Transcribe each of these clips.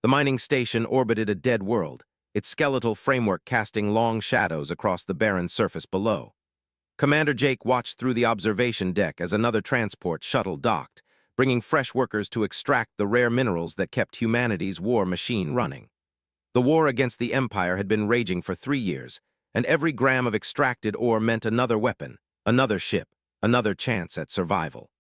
The mining station orbited a dead world, its skeletal framework casting long shadows across the barren surface below. Commander Jake watched through the observation deck as another transport shuttle docked, bringing fresh workers to extract the rare minerals that kept humanity's war machine running. The war against the Empire had been raging for 3 years, and every gram of extracted ore meant another weapon, another ship, another chance at survival.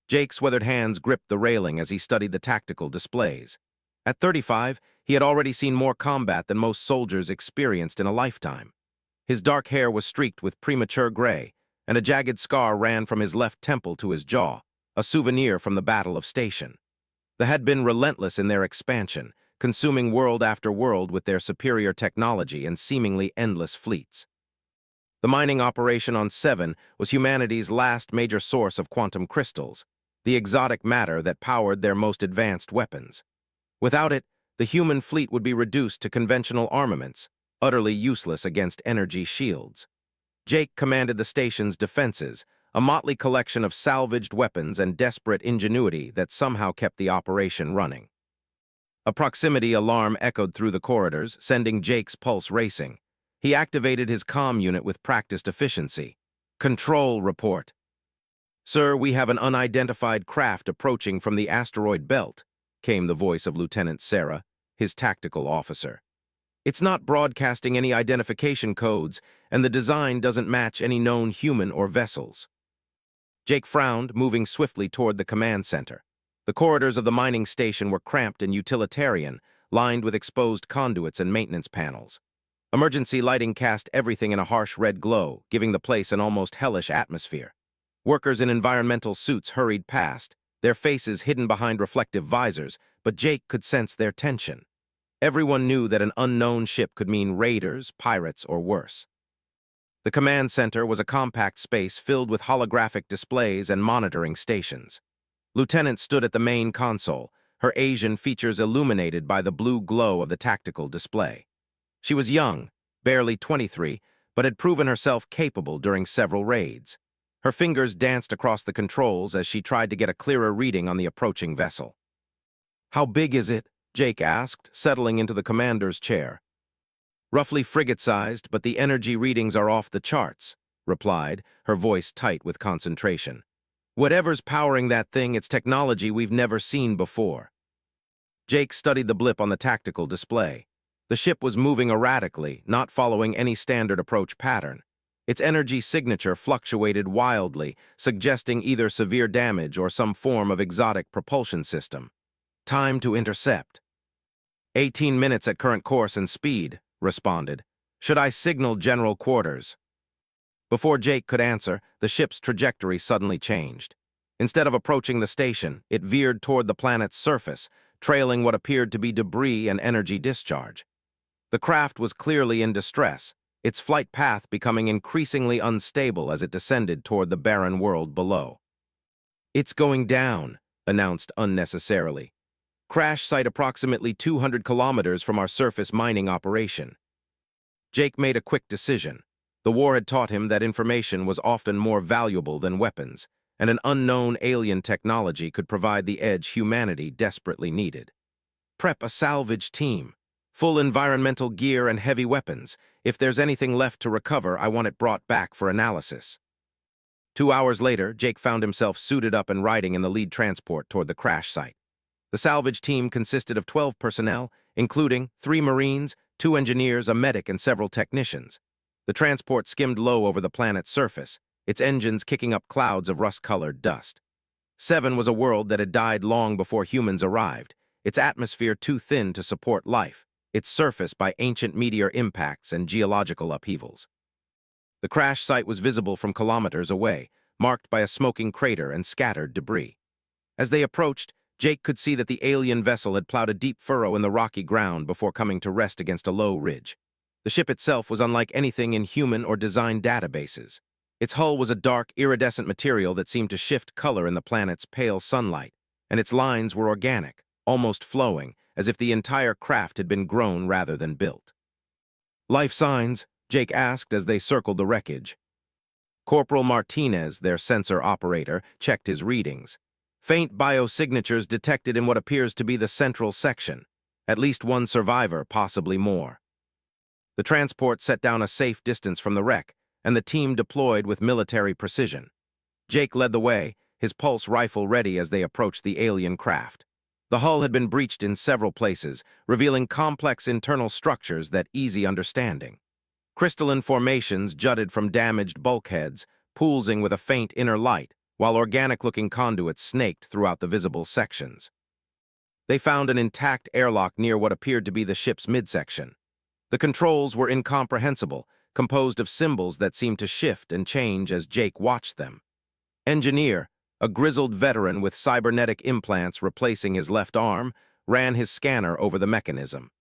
Jake's weathered hands gripped the railing as he studied the tactical displays. At 35, he had already seen more combat than most soldiers experienced in a lifetime. His dark hair was streaked with premature gray, and a jagged scar ran from his left temple to his jaw, a souvenir from the Battle of Station. They had been relentless in their expansion, consuming world after world with their superior technology and seemingly endless fleets. The mining operation on 7 was humanity's last major source of quantum crystals, the exotic matter that powered their most advanced weapons. Without it, the human fleet would be reduced to conventional armaments, utterly useless against energy shields. Jake commanded the station's defenses, a motley collection of salvaged weapons and desperate ingenuity that somehow kept the operation running. A proximity alarm echoed through the corridors, sending Jake's pulse racing. He activated his comm unit with practiced efficiency. "Control report. Sir, we have an unidentified craft approaching from the asteroid belt," came the voice of Lieutenant Sarah, his tactical officer. "It's not broadcasting any identification codes, and the design doesn't match any known human or vessels." Jake frowned, moving swiftly toward the command center. The corridors of the mining station were cramped and utilitarian, lined with exposed conduits and maintenance panels. Emergency lighting cast everything in a harsh red glow, giving the place an almost hellish atmosphere. Workers in environmental suits hurried past, their faces hidden behind reflective visors, but Jake could sense their tension. Everyone knew that an unknown ship could mean raiders, pirates, or worse. The command center was a compact space filled with holographic displays and monitoring stations. Lieutenant stood at the main console, her Asian features illuminated by the blue glow of the tactical display. She was young, barely 23, but had proven herself capable during several raids. Her fingers danced across the controls as she tried to get a clearer reading on the approaching vessel. "How big is it?" Jake asked, settling into the commander's chair. "Roughly frigate-sized, but the energy readings are off the charts," replied, her voice tight with concentration. "Whatever's powering that thing, it's technology we've never seen before." Jake studied the blip on the tactical display. The ship was moving erratically, not following any standard approach pattern. Its energy signature fluctuated wildly, suggesting either severe damage or some form of exotic propulsion system. "Time to intercept." 18 minutes at current course and speed, responded. "Should I signal general quarters?" Before Jake could answer, the ship's trajectory suddenly changed. Instead of approaching the station, it veered toward the planet's surface, trailing what appeared to be debris and energy discharge. The craft was clearly in distress, its flight path becoming increasingly unstable as it descended toward the barren world below. "It's going down," announced unnecessarily. "Crash site approximately 200 kilometers from our surface mining operation." Jake made a quick decision. The war had taught him that information was often more valuable than weapons, and an unknown alien technology could provide the edge humanity desperately needed. "Prep a salvage team. Full environmental gear and heavy weapons. If there's anything left to recover, I want it brought back for analysis." 2 hours later, Jake found himself suited up and riding in the lead transport toward the crash site. The salvage team consisted of 12 personnel, including 3 Marines, 2 engineers, a medic, and several technicians. The transport skimmed low over the planet's surface, its engines kicking up clouds of rust-colored dust. 7 was a world that had died long before humans arrived, its atmosphere too thin to support life, its surface by ancient meteor impacts and geological upheavals. The crash site was visible from kilometers away, marked by a smoking crater and scattered debris. As they approached, Jake could see that the alien vessel had plowed a deep furrow in the rocky ground before coming to rest against a low ridge. The ship itself was unlike anything in human or design databases. Its hull was a dark, iridescent material that seemed to shift color in the planet's pale sunlight, and its lines were organic, almost flowing, as if the entire craft had been grown rather than built. "Life signs?" Jake asked as they circled the wreckage. Corporal Martinez, their sensor operator, checked his readings. "Faint biosignatures detected in what appears to be the central section. At least one survivor, possibly more. The transport set down a safe distance from the wreck, and the team deployed with military precision. Jake led the way, his pulse rifle ready as they approached the alien craft. The hull had been breached in several places, revealing complex internal structures that easy understanding. Crystalline formations jutted from damaged bulkheads, pulsing with a faint inner light, while organic-looking conduits snaked throughout the visible sections. They found an intact airlock near what appeared to be the ship's midsection. The controls were incomprehensible, composed of symbols that seemed to shift and change as Jake watched them. Engineer, a grizzled veteran with cybernetic implants replacing his left arm, ran his scanner over the mechanism.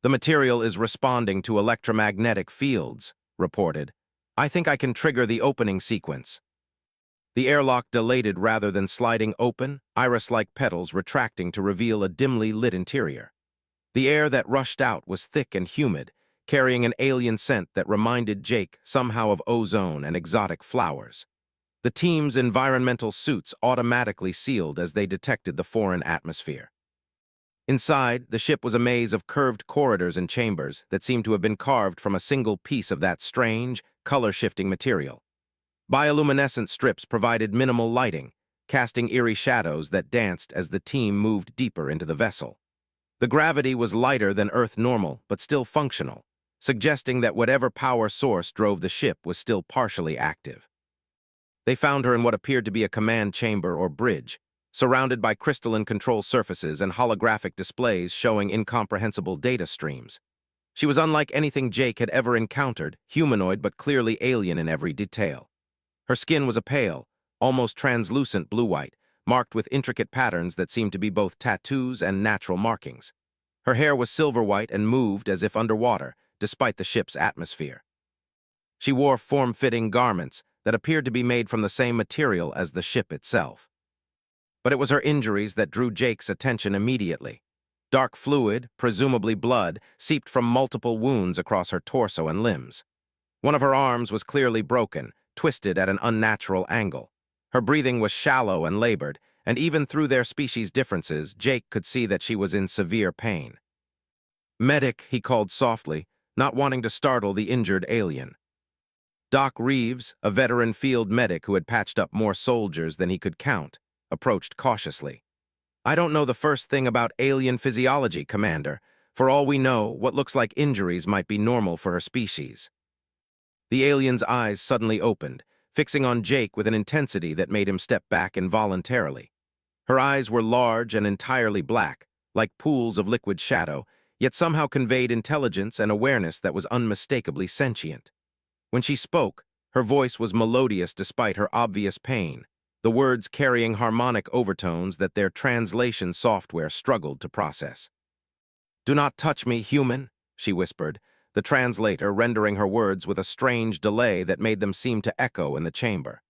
"The material is responding to electromagnetic fields," reported. "I think I can trigger the opening sequence." The airlock dilated rather than sliding open, iris-like petals retracting to reveal a dimly lit interior. The air that rushed out was thick and humid, carrying an alien scent that reminded Jake somehow of ozone and exotic flowers. The team's environmental suits automatically sealed as they detected the foreign atmosphere. Inside, the ship was a maze of curved corridors and chambers that seemed to have been carved from a single piece of that strange, color-shifting material. Bioluminescent strips provided minimal lighting, casting eerie shadows that danced as the team moved deeper into the vessel. The gravity was lighter than Earth normal, but still functional, suggesting that whatever power source drove the ship was still partially active. They found her in what appeared to be a command chamber or bridge, surrounded by crystalline control surfaces and holographic displays showing incomprehensible data streams. She was unlike anything Jake had ever encountered, humanoid but clearly alien in every detail. Her skin was a pale, almost translucent blue-white, marked with intricate patterns that seemed to be both tattoos and natural markings. Her hair was silver-white and moved as if underwater, despite the ship's atmosphere. She wore form-fitting garments that appeared to be made from the same material as the ship itself. But it was her injuries that drew Jake's attention immediately. Dark fluid, presumably blood, seeped from multiple wounds across her torso and limbs. One of her arms was clearly broken, twisted at an unnatural angle. Her breathing was shallow and labored, and even through their species differences, Jake could see that she was in severe pain. "Medic," he called softly, not wanting to startle the injured alien. Doc Reeves, a veteran field medic who had patched up more soldiers than he could count, approached cautiously. "I don't know the first thing about alien physiology, Commander. For all we know, what looks like injuries might be normal for her species." The alien's eyes suddenly opened, fixing on Jake with an intensity that made him step back involuntarily. Her eyes were large and entirely black, like pools of liquid shadow, yet somehow conveyed intelligence and awareness that was unmistakably sentient. When she spoke, her voice was melodious despite her obvious pain, the words carrying harmonic overtones that their translation software struggled to process. "Do not touch me, human," she whispered, the translator rendering her words with a strange delay that made them seem to echo in the chamber.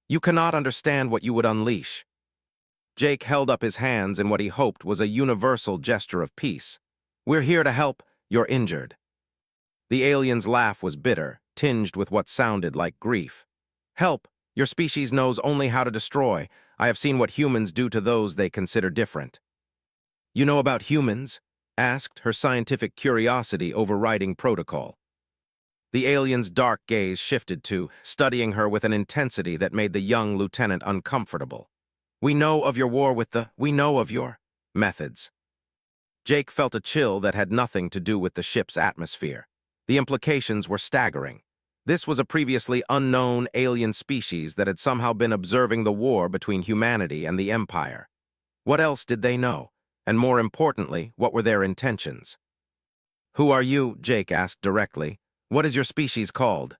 "You cannot understand what you would unleash." Jake held up his hands in what he hoped was a universal gesture of peace. "We're here to help. You're injured." The alien's laugh was bitter, tinged with what sounded like grief. "Help. Your species knows only how to destroy. I have seen what humans do to those they consider different." "You know about humans?" asked, her scientific curiosity overriding protocol. The alien's dark gaze shifted to, studying her with an intensity that made the young lieutenant uncomfortable. We know of your methods." Jake felt a chill that had nothing to do with the ship's atmosphere. The implications were staggering. This was a previously unknown alien species that had somehow been observing the war between humanity and the Empire. What else did they know? And more importantly, what were their intentions? "Who are you?" Jake asked directly. "What is your species called?"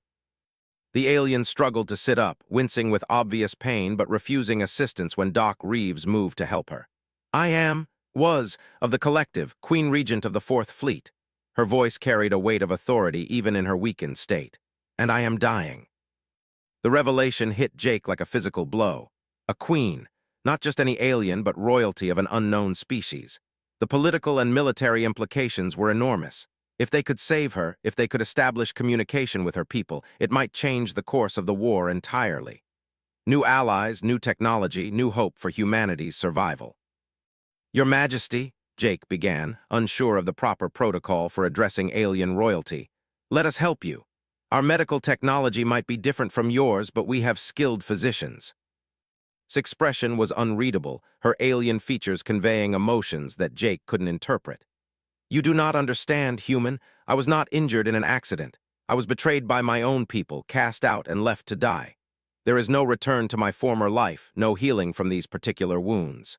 The alien struggled to sit up, wincing with obvious pain but refusing assistance when Doc Reeves moved to help her. Was, of the Collective, Queen Regent of the Fourth Fleet." Her voice carried a weight of authority even in her weakened state. "And I am dying." The revelation hit Jake like a physical blow. A queen. Not just any alien, but royalty of an unknown species. The political and military implications were enormous. If they could save her, if they could establish communication with her people, it might change the course of the war entirely. New allies, new technology, new hope for humanity's survival. "Your Majesty," Jake began, unsure of the proper protocol for addressing alien royalty. Let us help you. Our medical technology might be different from yours, but we have skilled physicians. His expression was unreadable, her alien features conveying emotions that Jake couldn't interpret. You do not understand, human. I was not injured in an accident. I was betrayed by my own people, cast out and left to die. There is no return to my former life, no healing from these particular wounds.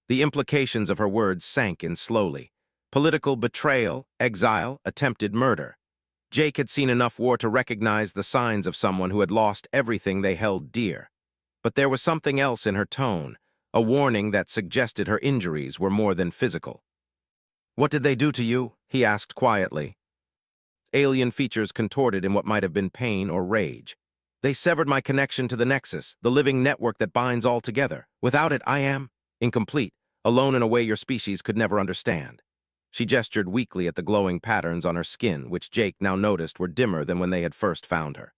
The implications of her words sank in slowly. Political betrayal, exile, attempted murder. Jake had seen enough war to recognize the signs of someone who had lost everything they held dear. But there was something else in her tone, a warning that suggested her injuries were more than physical. What did they do to you? He asked quietly. Alien features contorted in what might have been pain or rage. They severed my connection to the Nexus, the living network that binds all together. Without it, I am incomplete, alone in a way your species could never understand. She gestured weakly at the glowing patterns on her skin, which Jake now noticed were dimmer than when they had first found her.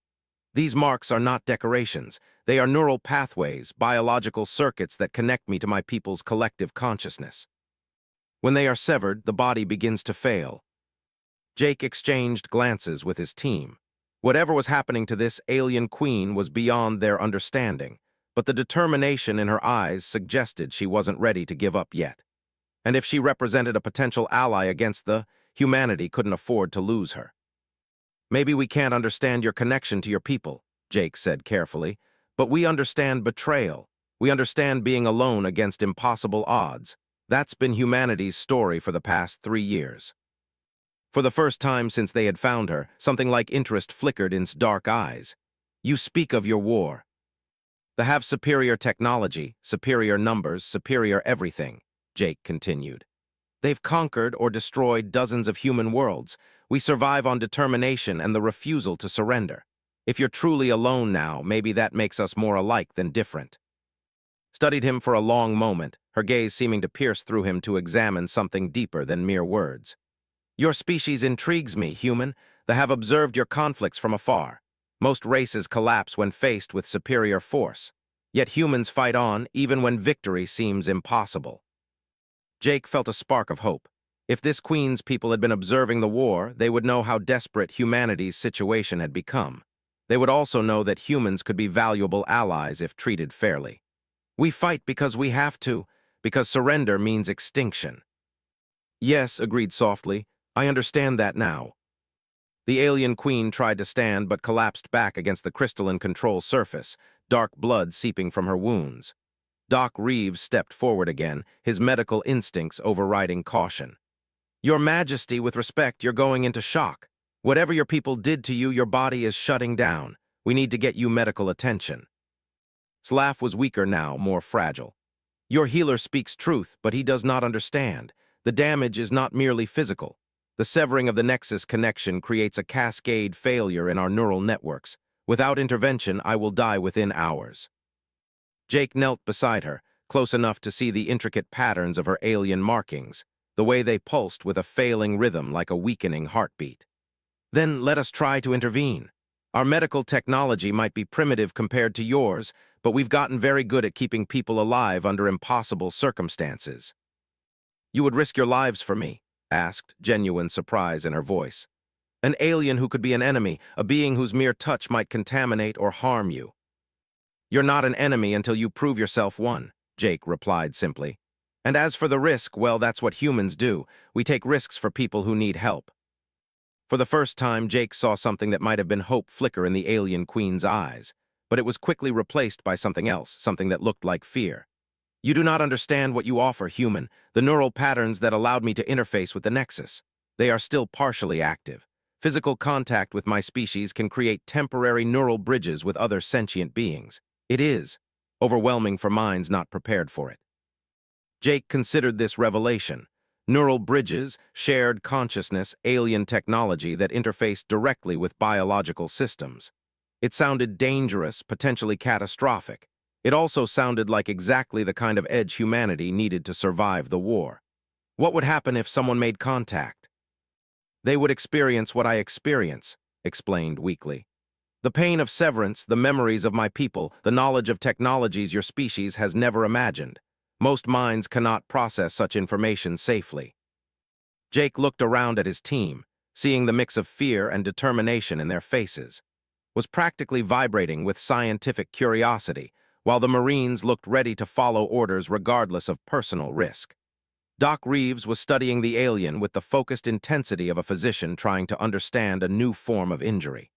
These marks are not decorations. They are neural pathways, biological circuits that connect me to my people's collective consciousness. When they are severed, the body begins to fail. Jake exchanged glances with his team. Whatever was happening to this alien queen was beyond their understanding, but the determination in her eyes suggested she wasn't ready to give up yet. And if she represented a potential ally against humanity couldn't afford to lose her. Maybe we can't understand your connection to your people, Jake said carefully, but we understand betrayal. We understand being alone against impossible odds. That's been humanity's story for the past 3 years. For the first time since they had found her, something like interest flickered in his dark eyes. You speak of your war. They have superior technology, superior numbers, superior everything, Jake continued. They've conquered or destroyed dozens of human worlds. We survive on determination and the refusal to surrender. If you're truly alone now, maybe that makes us more alike than different. Studied him for a long moment, her gaze seeming to pierce through him to examine something deeper than mere words. Your species intrigues me, human. They have observed your conflicts from afar. Most races collapse when faced with superior force. Yet humans fight on even when victory seems impossible. Jake felt a spark of hope. If this queen's people had been observing the war, they would know how desperate humanity's situation had become. They would also know that humans could be valuable allies if treated fairly. We fight because we have to, because surrender means extinction. Yes, agreed softly. I understand that now. The alien queen tried to stand but collapsed back against the crystalline control surface, dark blood seeping from her wounds. Doc Reeves stepped forward again, his medical instincts overriding caution. Your Majesty, with respect, you're going into shock. Whatever your people did to you, your body is shutting down. We need to get you medical attention. His laugh was weaker now, more fragile. Your healer speaks truth, but he does not understand. The damage is not merely physical. The severing of the Nexus connection creates a cascade failure in our neural networks. Without intervention, I will die within hours. Jake knelt beside her, close enough to see the intricate patterns of her alien markings, the way they pulsed with a failing rhythm like a weakening heartbeat. Then let us try to intervene. Our medical technology might be primitive compared to yours, but we've gotten very good at keeping people alive under impossible circumstances. You would risk your lives for me? Asked, genuine surprise in her voice. An alien who could be an enemy, a being whose mere touch might contaminate or harm you. You're not an enemy until you prove yourself one, Jake replied simply. And as for the risk, well, that's what humans do. We take risks for people who need help. For the first time, Jake saw something that might have been hope flicker in the alien queen's eyes, but it was quickly replaced by something else, something that looked like fear. You do not understand what you offer, human, the neural patterns that allowed me to interface with the Nexus. They are still partially active. Physical contact with my species can create temporary neural bridges with other sentient beings. It is overwhelming for minds not prepared for it. Jake considered this revelation. Neural bridges, shared consciousness, alien technology that interfaced directly with biological systems. It sounded dangerous, potentially catastrophic. It also sounded like exactly the kind of edge humanity needed to survive the war. What would happen if someone made contact? They would experience what I experience, explained weakly. The pain of severance, the memories of my people, the knowledge of technologies your species has never imagined. Most minds cannot process such information safely. Jake looked around at his team, seeing the mix of fear and determination in their faces, was practically vibrating with scientific curiosity, while the Marines looked ready to follow orders regardless of personal risk. Doc Reeves was studying the alien with the focused intensity of a physician trying to understand a new form of injury.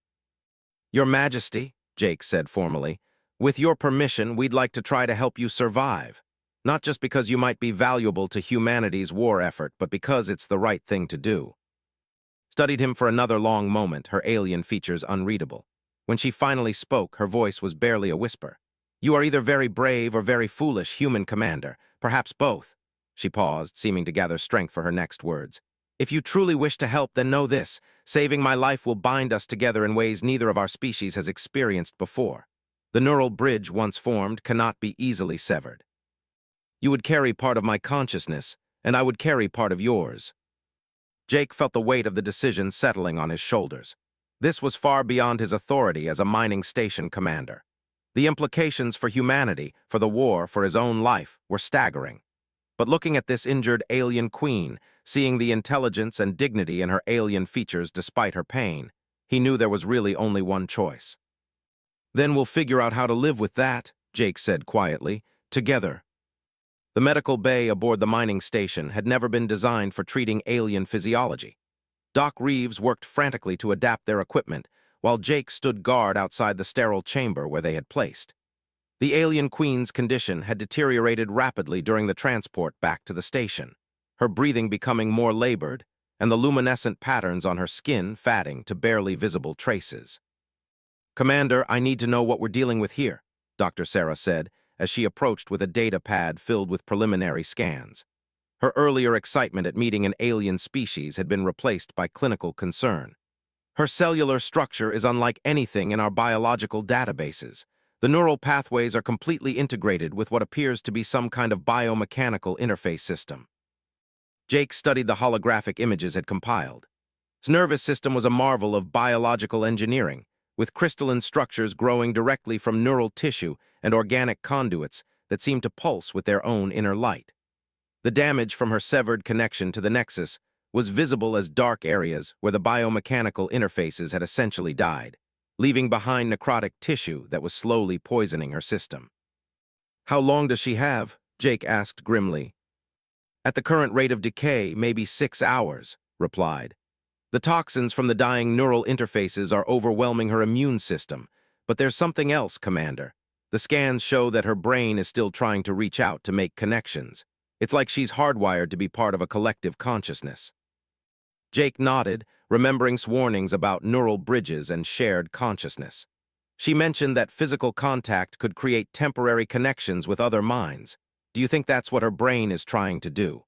"Your Majesty," Jake said formally, "with your permission, we'd like to try to help you survive. Not just because you might be valuable to humanity's war effort, but because it's the right thing to do." Studied him for another long moment, her alien features unreadable. When she finally spoke, her voice was barely a whisper. "You are either very brave or very foolish, human commander, perhaps both." She paused, seeming to gather strength for her next words. "If you truly wish to help, then know this: saving my life will bind us together in ways neither of our species has experienced before. The neural bridge once formed cannot be easily severed. You would carry part of my consciousness, and I would carry part of yours." Jake felt the weight of the decision settling on his shoulders. This was far beyond his authority as a mining station commander. The implications for humanity, for the war, for his own life, were staggering. But looking at this injured alien queen, seeing the intelligence and dignity in her alien features despite her pain, he knew there was really only one choice. "Then we'll figure out how to live with that," Jake said quietly, "together." The medical bay aboard the mining station had never been designed for treating alien physiology. Doc Reeves worked frantically to adapt their equipment, while Jake stood guard outside the sterile chamber where they had placed. The alien queen's condition had deteriorated rapidly during the transport back to the station, her breathing becoming more labored, and the luminescent patterns on her skin fading to barely visible traces. "Commander, I need to know what we're dealing with here," Dr. Sarah said, as she approached with a data pad filled with preliminary scans. Her earlier excitement at meeting an alien species had been replaced by clinical concern. "Her cellular structure is unlike anything in our biological databases. The neural pathways are completely integrated with what appears to be some kind of biomechanical interface system." Jake studied the holographic images it compiled. His nervous system was a marvel of biological engineering, with crystalline structures growing directly from neural tissue and organic conduits that seemed to pulse with their own inner light. The damage from her severed connection to the nexus was visible as dark areas where the biomechanical interfaces had essentially died, leaving behind necrotic tissue that was slowly poisoning her system. "How long does she have?" Jake asked grimly. "At the current rate of decay, maybe 6 hours," replied. "The toxins from the dying neural interfaces are overwhelming her immune system, but there's something else, Commander. The scans show that her brain is still trying to reach out to make connections. It's like she's hardwired to be part of a collective consciousness." Jake nodded, remembering warnings about neural bridges and shared consciousness. "She mentioned that physical contact could create temporary connections with other minds. Do you think that's what her brain is trying to do?"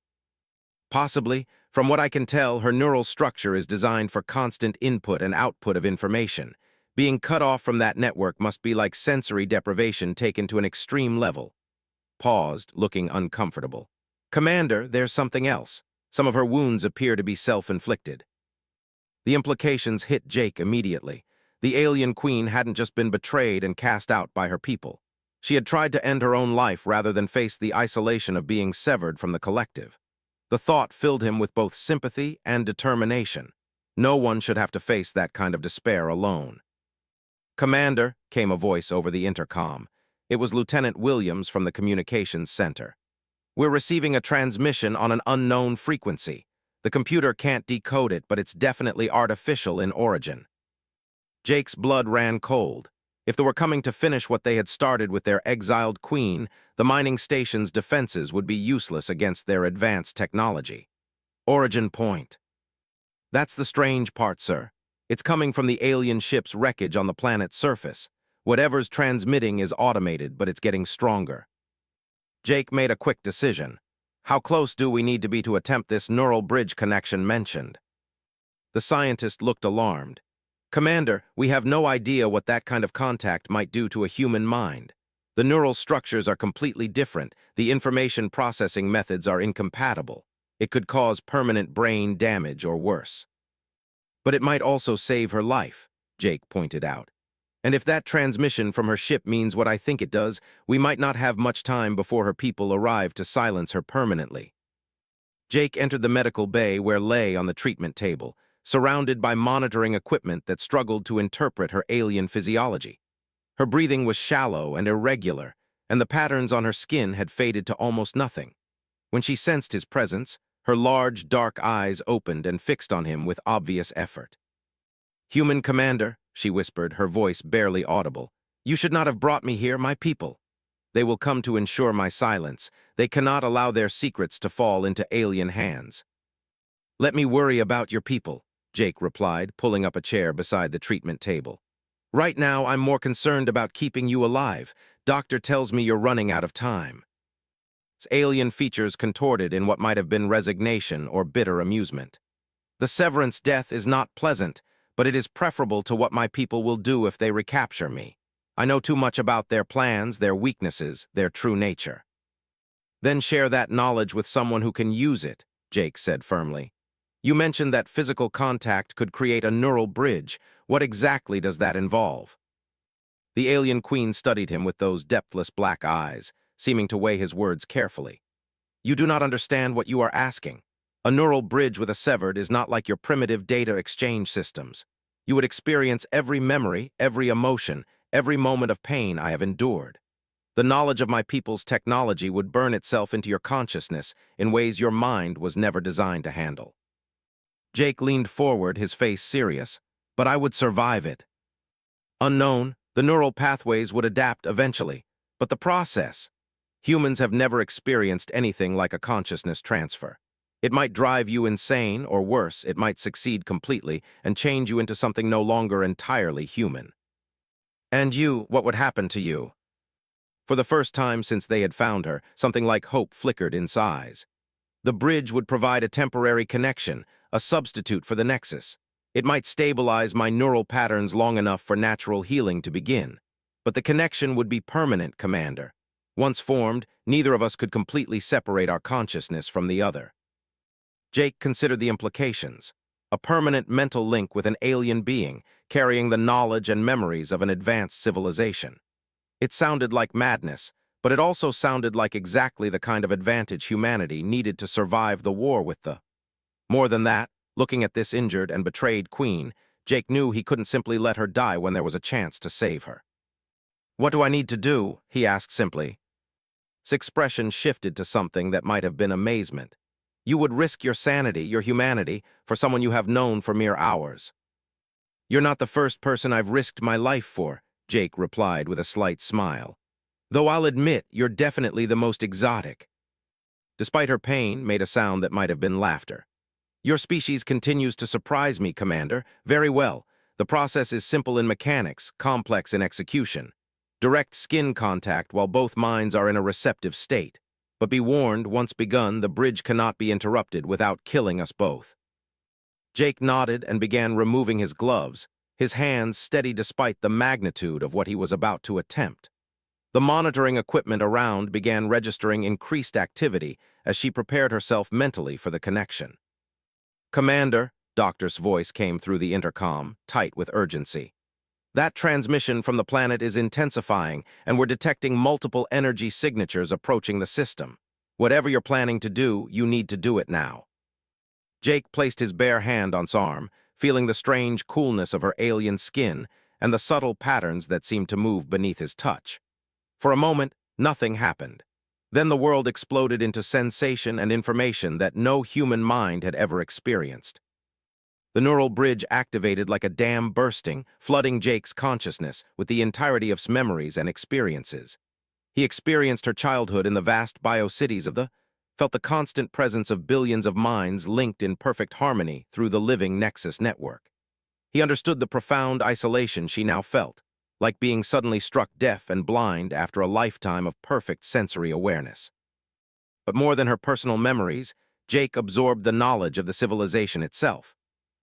"Possibly. From what I can tell, her neural structure is designed for constant input and output of information. Being cut off from that network must be like sensory deprivation taken to an extreme level." Paused, looking uncomfortable. "Commander, there's something else. Some of her wounds appear to be self-inflicted." The implications hit Jake immediately. The alien queen hadn't just been betrayed and cast out by her people. She had tried to end her own life rather than face the isolation of being severed from the collective. The thought filled him with both sympathy and determination. No one should have to face that kind of despair alone. "Commander," came a voice over the intercom. It was Lieutenant Williams from the communications center. "We're receiving a transmission on an unknown frequency. The computer can't decode it, but it's definitely artificial in origin." Jake's blood ran cold. If they were coming to finish what they had started with their exiled queen, the mining station's defenses would be useless against their advanced technology. "Origin point." "That's the strange part, sir. It's coming from the alien ship's wreckage on the planet's surface. Whatever's transmitting is automated, but it's getting stronger." Jake made a quick decision. "How close do we need to be to attempt this neural bridge connection mentioned?" The scientist looked alarmed. "Commander, we have no idea what that kind of contact might do to a human mind. The neural structures are completely different. The information processing methods are incompatible. It could cause permanent brain damage or worse." "But it might also save her life," Jake pointed out. And if that transmission from her ship means what I think it does, we might not have much time before her people arrive to silence her permanently. Jake entered the medical bay where lay on the treatment table, surrounded by monitoring equipment that struggled to interpret her alien physiology. Her breathing was shallow and irregular, and the patterns on her skin had faded to almost nothing. When she sensed his presence, her large, dark eyes opened and fixed on him with obvious effort. "Human Commander," she whispered, her voice barely audible, "you should not have brought me here, my people. They will come to ensure my silence. They cannot allow their secrets to fall into alien hands." "Let me worry about your people," Jake replied, pulling up a chair beside the treatment table. "Right now, I'm more concerned about keeping you alive. Doctor tells me you're running out of time." His alien features contorted in what might have been resignation or bitter amusement. "The Severance death is not pleasant, but it is preferable to what my people will do if they recapture me. I know too much about their plans, their weaknesses, their true nature." "Then share that knowledge with someone who can use it," Jake said firmly. "You mentioned that physical contact could create a neural bridge. What exactly does that involve?" The alien queen studied him with those depthless black eyes, seeming to weigh his words carefully. "You do not understand what you are asking. A neural bridge with a severed is not like your primitive data exchange systems. You would experience every memory, every emotion, every moment of pain I have endured. The knowledge of my people's technology would burn itself into your consciousness in ways your mind was never designed to handle." Jake leaned forward, his face serious. "But I would survive it." "Unknown, the neural pathways would adapt eventually. But the process? Humans have never experienced anything like a consciousness transfer. It might drive you insane, or worse, it might succeed completely and change you into something no longer entirely human." "And you, what would happen to you?" For the first time since they had found her, something like hope flickered in his eyes. "The bridge would provide a temporary connection, a substitute for the nexus. It might stabilize my neural patterns long enough for natural healing to begin. But the connection would be permanent, Commander. Once formed, neither of us could completely separate our consciousness from the other." Jake considered the implications. A permanent mental link with an alien being, carrying the knowledge and memories of an advanced civilization. It sounded like madness, but it also sounded like exactly the kind of advantage humanity needed to survive the war with the... More than that, looking at this injured and betrayed queen, Jake knew he couldn't simply let her die when there was a chance to save her. "What do I need to do?" he asked simply. His expression shifted to something that might have been amazement. "You would risk your sanity, your humanity, for someone you have known for mere hours." "You're not the first person I've risked my life for," Jake replied with a slight smile. "Though I'll admit you're definitely the most exotic." Despite her pain, made a sound that might have been laughter. "Your species continues to surprise me, Commander. Very well. The process is simple in mechanics, complex in execution. Direct skin contact while both minds are in a receptive state. But be warned, once begun, the bridge cannot be interrupted without killing us both." Jake nodded and began removing his gloves, his hands steady despite the magnitude of what he was about to attempt. The monitoring equipment around began registering increased activity as she prepared herself mentally for the connection. "Commander," Doctor's voice came through the intercom, tight with urgency. "That transmission from the planet is intensifying, and we're detecting multiple energy signatures approaching the system. Whatever you're planning to do, you need to do it now." Jake placed his bare hand on his arm, feeling the strange coolness of her alien skin and the subtle patterns that seemed to move beneath his touch. For a moment, nothing happened. Then the world exploded into sensation and information that no human mind had ever experienced. The neural bridge activated like a dam bursting, flooding Jake's consciousness with the entirety of his memories and experiences. He experienced her childhood in the vast bio-cities of felt the constant presence of billions of minds linked in perfect harmony through the living Nexus network. He understood the profound isolation she now felt, like being suddenly struck deaf and blind after a lifetime of perfect sensory awareness. But more than her personal memories, Jake absorbed the knowledge of the civilization itself.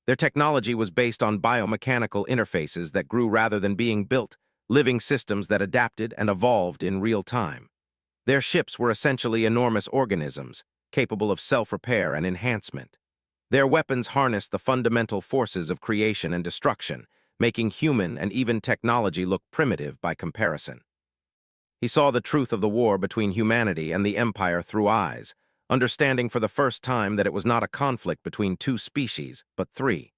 Their technology was based on biomechanical interfaces that grew rather than being built, living systems that adapted and evolved in real time. Their ships were essentially enormous organisms, capable of self-repair and enhancement. Their weapons harnessed the fundamental forces of creation and destruction, making human and even technology look primitive by comparison. He saw the truth of the war between humanity and the Empire through eyes, understanding for the first time that it was not a conflict between two species, but three.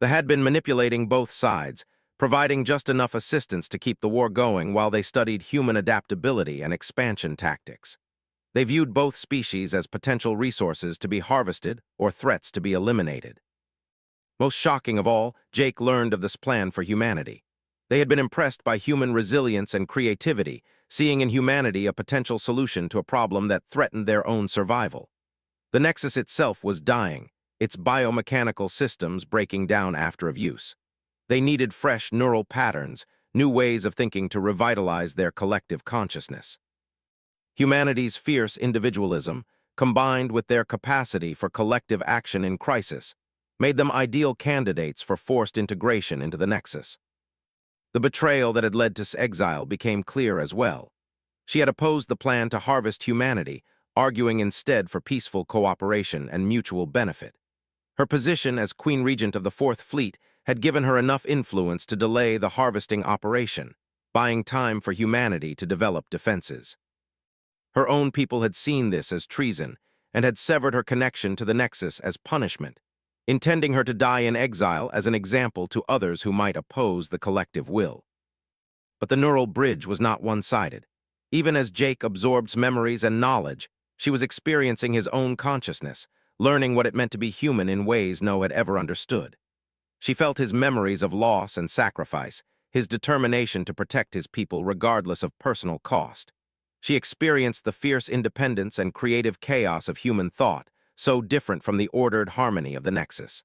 They had been manipulating both sides, providing just enough assistance to keep the war going while they studied human adaptability and expansion tactics. They viewed both species as potential resources to be harvested or threats to be eliminated. Most shocking of all, Jake learned of this plan for humanity. They had been impressed by human resilience and creativity, seeing in humanity a potential solution to a problem that threatened their own survival. The Nexus itself was dying, its biomechanical systems breaking down after use. They needed fresh neural patterns, new ways of thinking to revitalize their collective consciousness. Humanity's fierce individualism, combined with their capacity for collective action in crisis, made them ideal candidates for forced integration into the Nexus. The betrayal that had led to exile became clear as well. She had opposed the plan to harvest humanity, arguing instead for peaceful cooperation and mutual benefit. Her position as Queen Regent of the Fourth Fleet had given her enough influence to delay the harvesting operation, buying time for humanity to develop defenses. Her own people had seen this as treason and had severed her connection to the Nexus as punishment, intending her to die in exile as an example to others who might oppose the collective will. But the neural bridge was not one-sided. Even as Jake absorbed memories and knowledge, she was experiencing his own consciousness, learning what it meant to be human in ways no had ever understood. She felt his memories of loss and sacrifice, his determination to protect his people regardless of personal cost. She experienced the fierce independence and creative chaos of human thought, so different from the ordered harmony of the Nexus.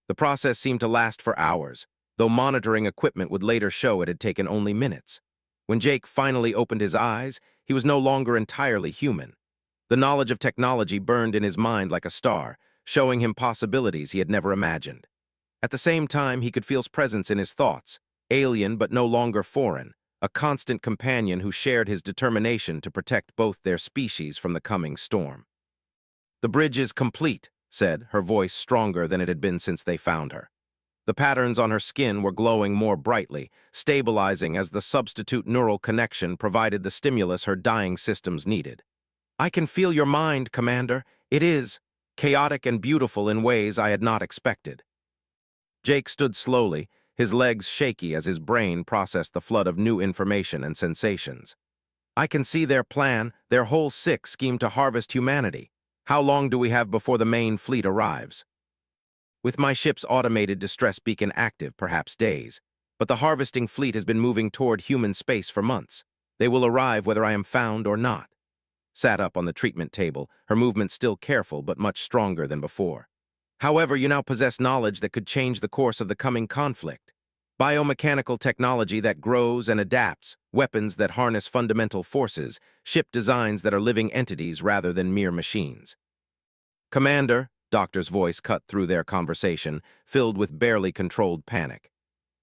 The process seemed to last for hours, though monitoring equipment would later show it had taken only minutes. When Jake finally opened his eyes, he was no longer entirely human. The knowledge of technology burned in his mind like a star, showing him possibilities he had never imagined. At the same time, he could feel his presence in his thoughts, alien but no longer foreign, a constant companion who shared his determination to protect both their species from the coming storm. "The bridge is complete," said, her voice stronger than it had been since they found her. The patterns on her skin were glowing more brightly, stabilizing as the substitute neural connection provided the stimulus her dying systems needed. "I can feel your mind, Commander. It is chaotic and beautiful in ways I had not expected." Jake stood slowly, his legs shaky as his brain processed the flood of new information and sensations. "I can see their plan, their whole sick scheme to harvest humanity. How long do we have before the main fleet arrives?" "With my ship's automated distress beacon active, perhaps days. But the harvesting fleet has been moving toward human space for months. They will arrive whether I am found or not." Sat up on the treatment table, her movement still careful but much stronger than before. "However, you now possess knowledge that could change the course of the coming conflict. Biomechanical technology that grows and adapts, weapons that harness fundamental forces, ship designs that are living entities rather than mere machines." "Commander," Doctor's voice cut through their conversation, filled with barely controlled panic.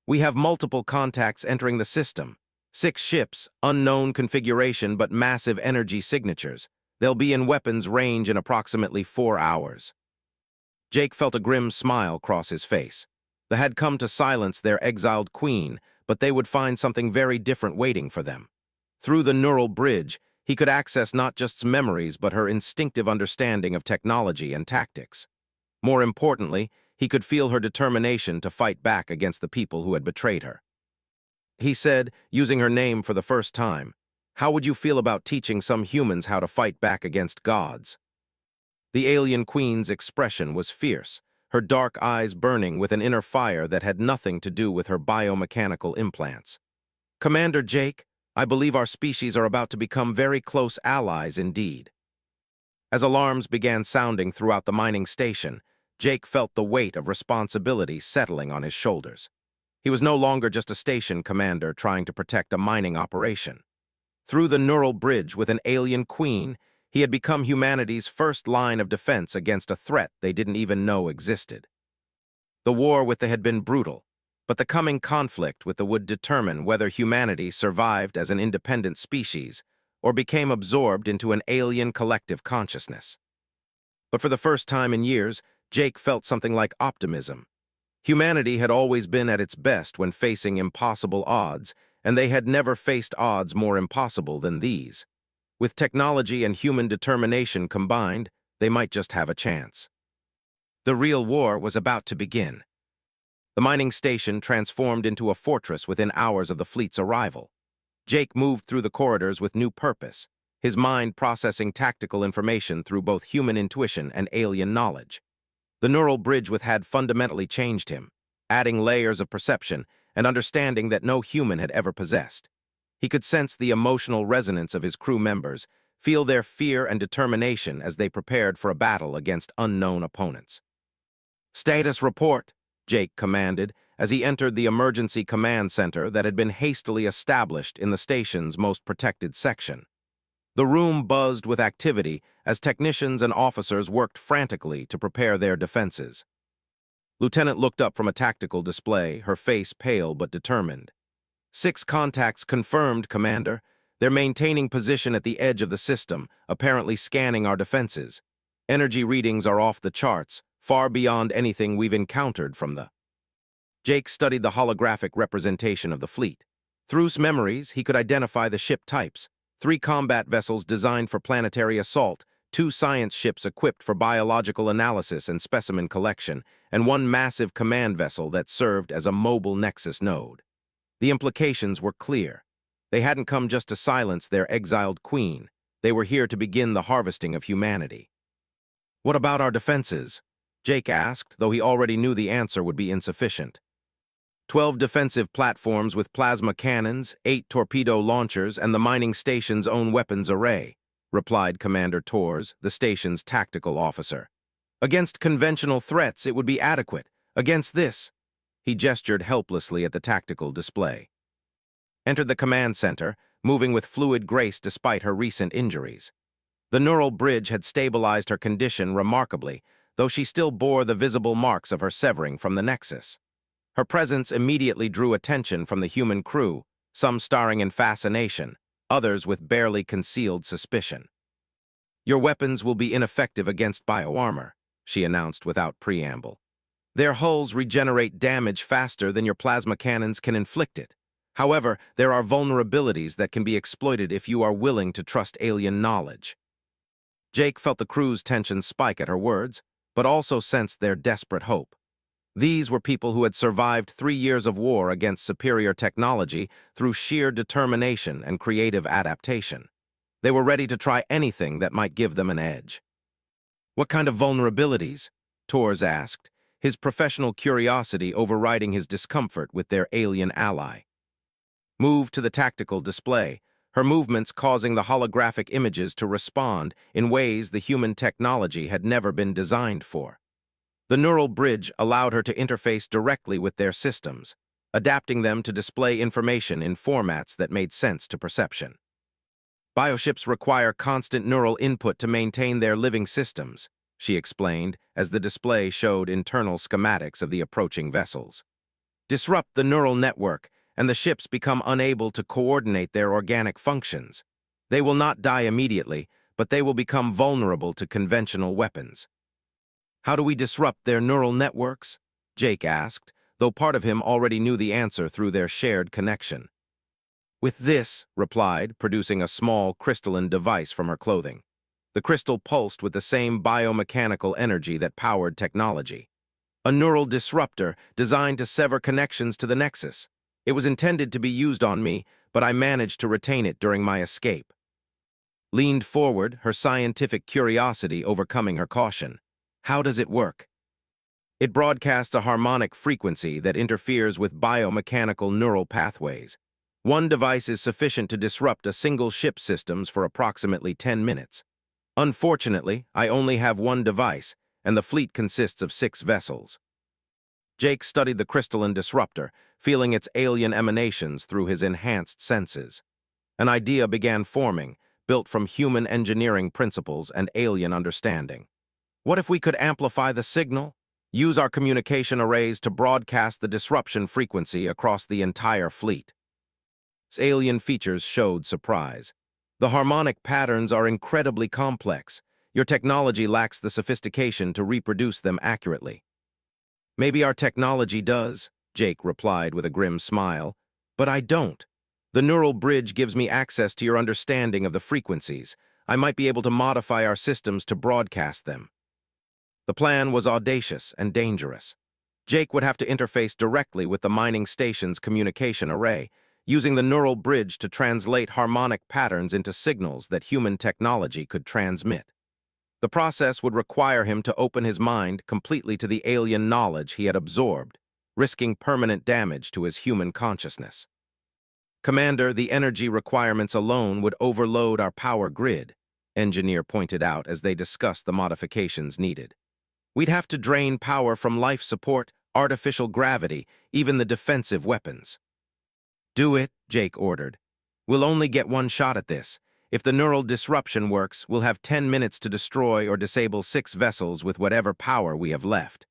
"We have multiple contacts entering the system. 6 ships, unknown configuration but massive energy signatures. They'll be in weapons range in approximately 4 hours." Jake felt a grim smile cross his face. They had come to silence their exiled queen, but they would find something very different waiting for them. Through the neural bridge, he could access not just memories but her instinctive understanding of technology and tactics. More importantly, he could feel her determination to fight back against the people who had betrayed her. He said, using her name for the first time, "How would you feel about teaching some humans how to fight back against gods?" The alien queen's expression was fierce, her dark eyes burning with an inner fire that had nothing to do with her biomechanical implants. "Commander Jake, I believe our species are about to become very close allies indeed." As alarms began sounding throughout the mining station, Jake felt the weight of responsibility settling on his shoulders. He was no longer just a station commander trying to protect a mining operation. Through the neural bridge with an alien queen, he had become humanity's first line of defense against a threat they didn't even know existed. The war with the had been brutal, but the coming conflict with the would determine whether humanity survived as an independent species or became absorbed into an alien collective consciousness. But for the first time in years, Jake felt something like optimism. Humanity had always been at its best when facing impossible odds, and they had never faced odds more impossible than these. With technology and human determination combined, they might just have a chance. The real war was about to begin. The mining station transformed into a fortress within hours of the fleet's arrival. Jake moved through the corridors with new purpose, his mind processing tactical information through both human intuition and alien knowledge. The neural bridge had fundamentally changed him, adding layers of perception and understanding that no human had ever possessed. He could sense the emotional resonance of his crew members, feel their fear and determination as they prepared for a battle against unknown opponents. "Status report," Jake commanded as he entered the emergency command center that had been hastily established in the station's most protected section. The room buzzed with activity as technicians and officers worked frantically to prepare their defenses. Lieutenant looked up from a tactical display, her face pale but determined. "6 contacts confirmed, Commander. They're maintaining position at the edge of the system, apparently scanning our defenses. Energy readings are off the charts, far beyond anything we've encountered from the..." Jake studied the holographic representation of the fleet. Through his memories, he could identify the ship types: 3 combat vessels designed for planetary assault, 2 science ships equipped for biological analysis and specimen collection, and 1 massive command vessel that served as a mobile nexus node. The implications were clear. They hadn't come just to silence their exiled queen. They were here to begin the harvesting of humanity. "What about our defenses?" Jake asked, though he already knew the answer would be insufficient. 12 defensive platforms with plasma cannons, 8 torpedo launchers, and the mining station's own weapons array, replied Commander Torres, the station's tactical officer. "Against conventional threats, it would be adequate. Against this..." He gestured helplessly at the tactical display. Entered the command center, moving with fluid grace despite her recent injuries. The neural bridge had stabilized her condition remarkably, though she still bore the visible marks of her severing from the nexus. Her presence immediately drew attention from the human crew, some starring in fascination, others with barely concealed suspicion. "Your weapons will be ineffective against bioarmor," she announced without preamble. "Their hulls regenerate damage faster than your plasma cannons can inflict it. However, there are vulnerabilities that can be exploited if you are willing to trust alien knowledge." Jake felt the crew's tension spike at her words, but also sensed their desperate hope. These were people who had survived 3 years of war against superior technology through sheer determination and creative adaptation. They were ready to try anything that might give them an edge. "What kind of vulnerabilities?" Torres asked, his professional curiosity overriding his discomfort with their alien ally. Moved to the tactical display, her movements causing the holographic images to respond in ways the human technology had never been designed for. The neural bridge allowed her to interface directly with their systems, adapting them to display information in formats that made sense to perception. "Bioships require constant neural input to maintain their living systems," she explained as the display showed internal schematics of the approaching vessels. "Disrupt the neural network, and the ships become unable to coordinate their organic functions. They will not die immediately, but they will become vulnerable to conventional weapons." "How do we disrupt their neural networks?" Jake asked, though part of him already knew the answer through their shared connection. "With this," replied, producing a small crystalline device from her clothing. The crystal pulsed with the same biomechanical energy that powered technology. "A neural disruptor designed to sever connections to the nexus. It was intended to be used on me, but I managed to retain it during my escape." Leaned forward, her scientific curiosity overcoming her caution. "How does it work?" "It broadcasts a harmonic frequency that interferes with biomechanical neural pathways. One device is sufficient to disrupt a single ship's systems for approximately 10 minutes. Unfortunately, I only have one device, and the fleet consists of 6 vessels." Jake studied the crystalline disruptor, feeling its alien emanations through his enhanced senses. An idea began forming, built from human engineering principles and alien understanding. What if we could amplify the signal? Use our communication arrays to broadcast the disruption frequency across the entire fleet. Alien features showed surprise. "The harmonic patterns are incredibly complex. Your technology lacks the sophistication to reproduce them accurately." Maybe our technology does, Jake replied with a grim smile, but I don't. The neural bridge gives me access to your understanding of the frequencies. I might be able to modify our systems to broadcast them. The plan was audacious and dangerous. Jake would have to interface directly with the mining station's communication array, using the neural bridge to translate harmonic patterns into signals that human technology could transmit. The process would require him to open his mind completely to the alien knowledge he had absorbed, risking permanent damage to his human consciousness. Commander, the energy requirements alone would overload our power grid, Engineer pointed out as they discussed the modifications needed. We'd have to drain power from life support, artificial gravity, even the defensive weapons. Do it, Jake ordered. We'll only get one shot at this. If the neural disruption works, we'll have 10 minutes to destroy or disable 6 vessels with whatever power we have left.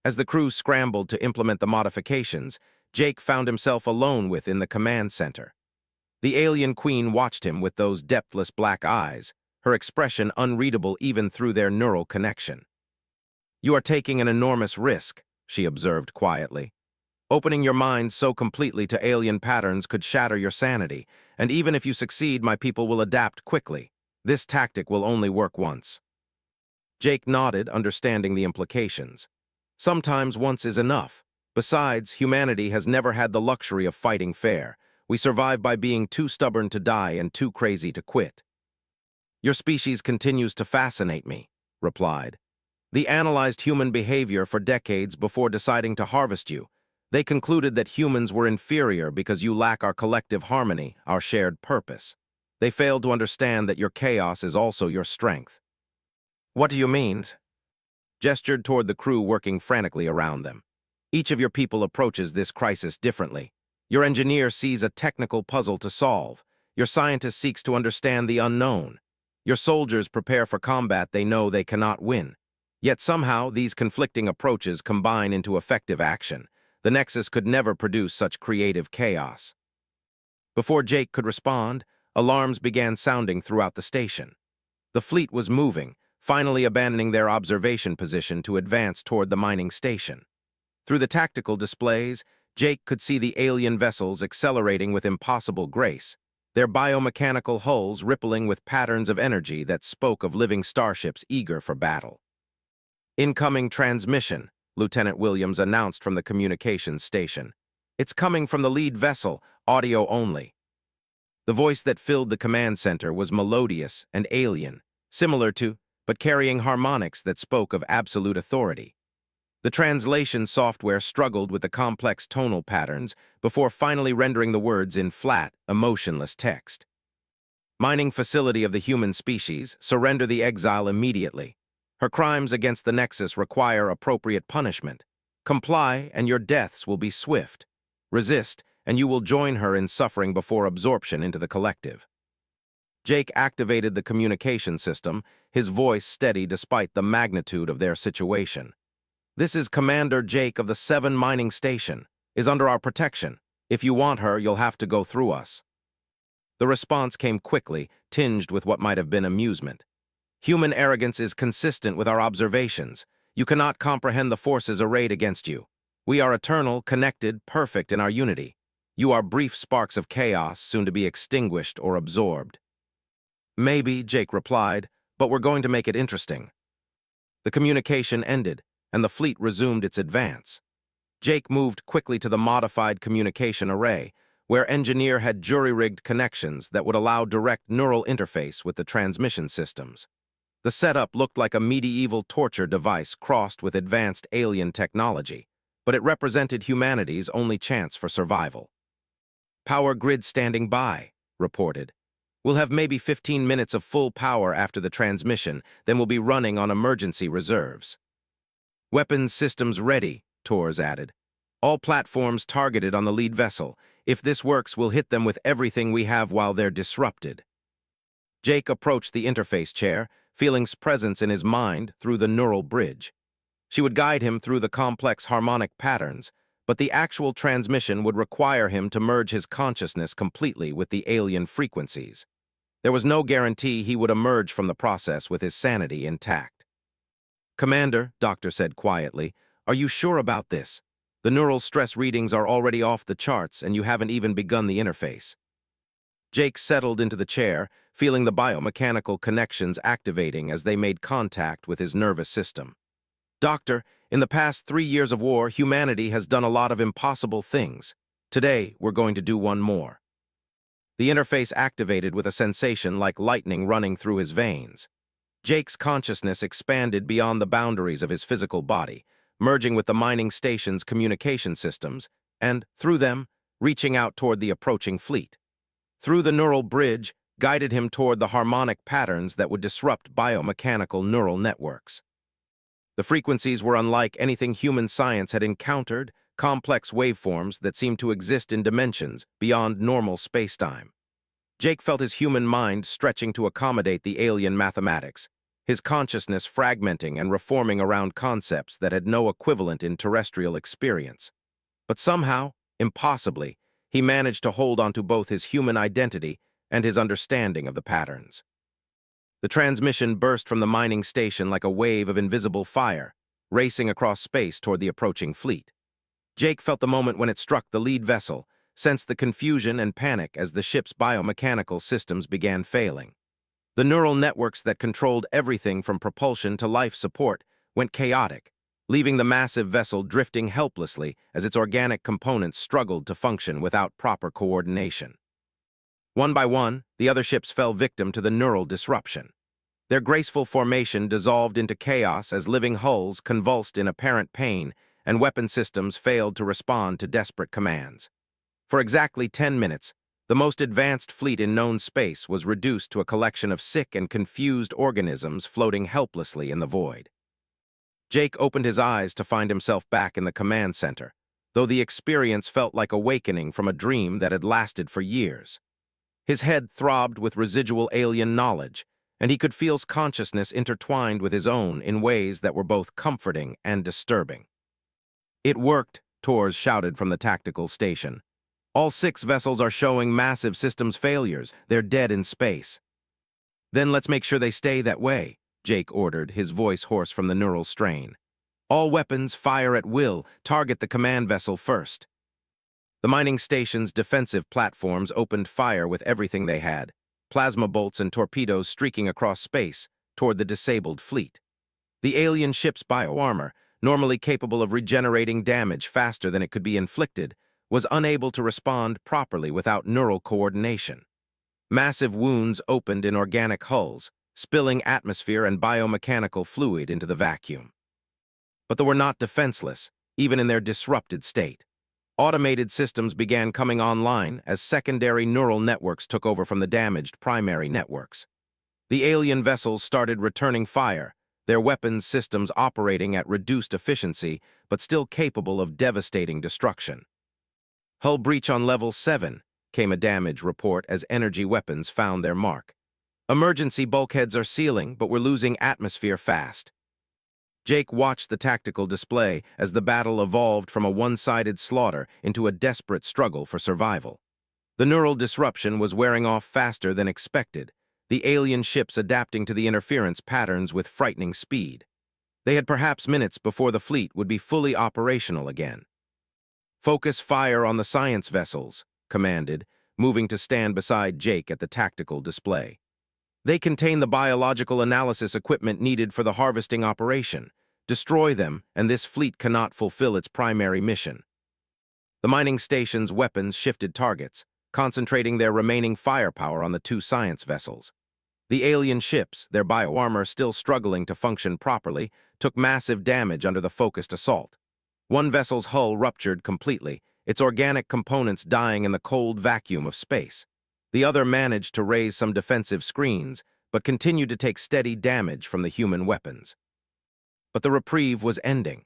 As the crew scrambled to implement the modifications, Jake found himself alone within the command center. The alien queen watched him with those depthless black eyes, her expression unreadable even through their neural connection. You are taking an enormous risk, she observed quietly. Opening your mind so completely to alien patterns could shatter your sanity, and even if you succeed, my people will adapt quickly. This tactic will only work once. Jake nodded, understanding the implications. Sometimes once is enough. Besides, humanity has never had the luxury of fighting fair. We survive by being too stubborn to die and too crazy to quit. Your species continues to fascinate me, replied. They analyzed human behavior for decades before deciding to harvest you. They concluded that humans were inferior because you lack our collective harmony, our shared purpose. They failed to understand that your chaos is also your strength. What do you mean? Gestured toward the crew working frantically around them. Each of your people approaches this crisis differently. Your engineer sees a technical puzzle to solve. Your scientist seeks to understand the unknown. Your soldiers prepare for combat they know they cannot win. Yet somehow these conflicting approaches combine into effective action. The Nexus could never produce such creative chaos. Before Jake could respond, alarms began sounding throughout the station. The fleet was moving, finally abandoning their observation position to advance toward the mining station. Through the tactical displays, Jake could see the alien vessels accelerating with impossible grace, their biomechanical hulls rippling with patterns of energy that spoke of living starships eager for battle. Incoming transmission, Lieutenant Williams announced from the communications station. It's coming from the lead vessel, audio only. The voice that filled the command center was melodious and alien, similar to, but carrying harmonics that spoke of absolute authority. The translation software struggled with the complex tonal patterns before finally rendering the words in flat, emotionless text. Mining facility of the human species, surrender the exile immediately. Her crimes against the Nexus require appropriate punishment. Comply, and your deaths will be swift. Resist, and you will join her in suffering before absorption into the collective. Jake activated the communication system, his voice steady despite the magnitude of their situation. This is Commander Jake of the 7 mining station, is under our protection. If you want her, you'll have to go through us. The response came quickly, tinged with what might have been amusement. Human arrogance is consistent with our observations. You cannot comprehend the forces arrayed against you. We are eternal, connected, perfect in our unity. You are brief sparks of chaos, soon to be extinguished or absorbed. Maybe, Jake replied, but we're going to make it interesting. The communication ended, and the fleet resumed its advance. Jake moved quickly to the modified communication array, where Engineer had jury-rigged connections that would allow direct neural interface with the transmission systems. The setup looked like a medieval torture device crossed with advanced alien technology, but it represented humanity's only chance for survival. Power grid standing by, reported. We'll have maybe 15 minutes of full power after the transmission, then we'll be running on emergency reserves. Weapons systems ready, Torres added. All platforms targeted on the lead vessel. If this works, we'll hit them with everything we have while they're disrupted. Jake approached the interface chair, feeling presence in his mind through the neural bridge. She would guide him through the complex harmonic patterns, but the actual transmission would require him to merge his consciousness completely with the alien frequencies. There was no guarantee he would emerge from the process with his sanity intact. Commander, Doctor said quietly, Are you sure about this? The neural stress readings are already off the charts and you haven't even begun the interface. Jake settled into the chair, feeling the biomechanical connections activating as they made contact with his nervous system. Doctor, in the past 3 years of war, humanity has done a lot of impossible things. Today, we're going to do one more. The interface activated with a sensation like lightning running through his veins. Jake's consciousness expanded beyond the boundaries of his physical body, merging with the mining station's communication systems, and, through them, reaching out toward the approaching fleet. Through the neural bridge, guided him toward the harmonic patterns that would disrupt biomechanical neural networks. The frequencies were unlike anything human science had encountered, complex waveforms that seemed to exist in dimensions beyond normal spacetime. Jake felt his human mind stretching to accommodate the alien mathematics, his consciousness fragmenting and reforming around concepts that had no equivalent in terrestrial experience. But somehow, impossibly, he managed to hold onto both his human identity and his understanding of the patterns. The transmission burst from the mining station like a wave of invisible fire, racing across space toward the approaching fleet. Jake felt the moment when it struck the lead vessel, sensed the confusion and panic as the ship's biomechanical systems began failing. The neural networks that controlled everything from propulsion to life support went chaotic, leaving the massive vessel drifting helplessly as its organic components struggled to function without proper coordination. One by one, the other ships fell victim to the neural disruption. Their graceful formation dissolved into chaos as living hulls convulsed in apparent pain and weapon systems failed to respond to desperate commands. For exactly 10 minutes, the most advanced fleet in known space was reduced to a collection of sick and confused organisms floating helplessly in the void. Jake opened his eyes to find himself back in the command center, though the experience felt like awakening from a dream that had lasted for years. His head throbbed with residual alien knowledge, and he could feel consciousness intertwined with his own in ways that were both comforting and disturbing. "It worked," Torres shouted from the tactical station. "All 6 vessels are showing massive systems failures. They're dead in space." "Then let's make sure they stay that way," Jake ordered, his voice hoarse from the neural strain. "All weapons fire at will. Target the command vessel first." The mining station's defensive platforms opened fire with everything they had, plasma bolts and torpedoes streaking across space toward the disabled fleet. The alien ship's bioarmor, normally capable of regenerating damage faster than it could be inflicted, was unable to respond properly without neural coordination. Massive wounds opened in organic hulls, spilling atmosphere and biomechanical fluid into the vacuum. But they were not defenseless, even in their disrupted state. Automated systems began coming online as secondary neural networks took over from the damaged primary networks. The alien vessels started returning fire, their weapons systems operating at reduced efficiency but still capable of devastating destruction. "Hull breach on level 7, came a damage report as energy weapons found their mark. "Emergency bulkheads are sealing, but we're losing atmosphere fast." Jake watched the tactical display as the battle evolved from a one-sided slaughter into a desperate struggle for survival. The neural disruption was wearing off faster than expected, the alien ships adapting to the interference patterns with frightening speed. They had perhaps minutes before the fleet would be fully operational again. "Focus fire on the science vessels," commanded, moving to stand beside Jake at the tactical display. "They contain the biological analysis equipment needed for the harvesting operation. Destroy them, and this fleet cannot fulfill its primary mission." The mining station's weapons shifted targets, concentrating their remaining firepower on the 2 science vessels. The alien ships, their bioarmor still struggling to function properly, took massive damage under the focused assault. One vessel's hull ruptured completely, its organic components dying in the cold vacuum of space. The other managed to raise some defensive screens, but continued to take steady damage from the human weapons. But the reprieve was ending.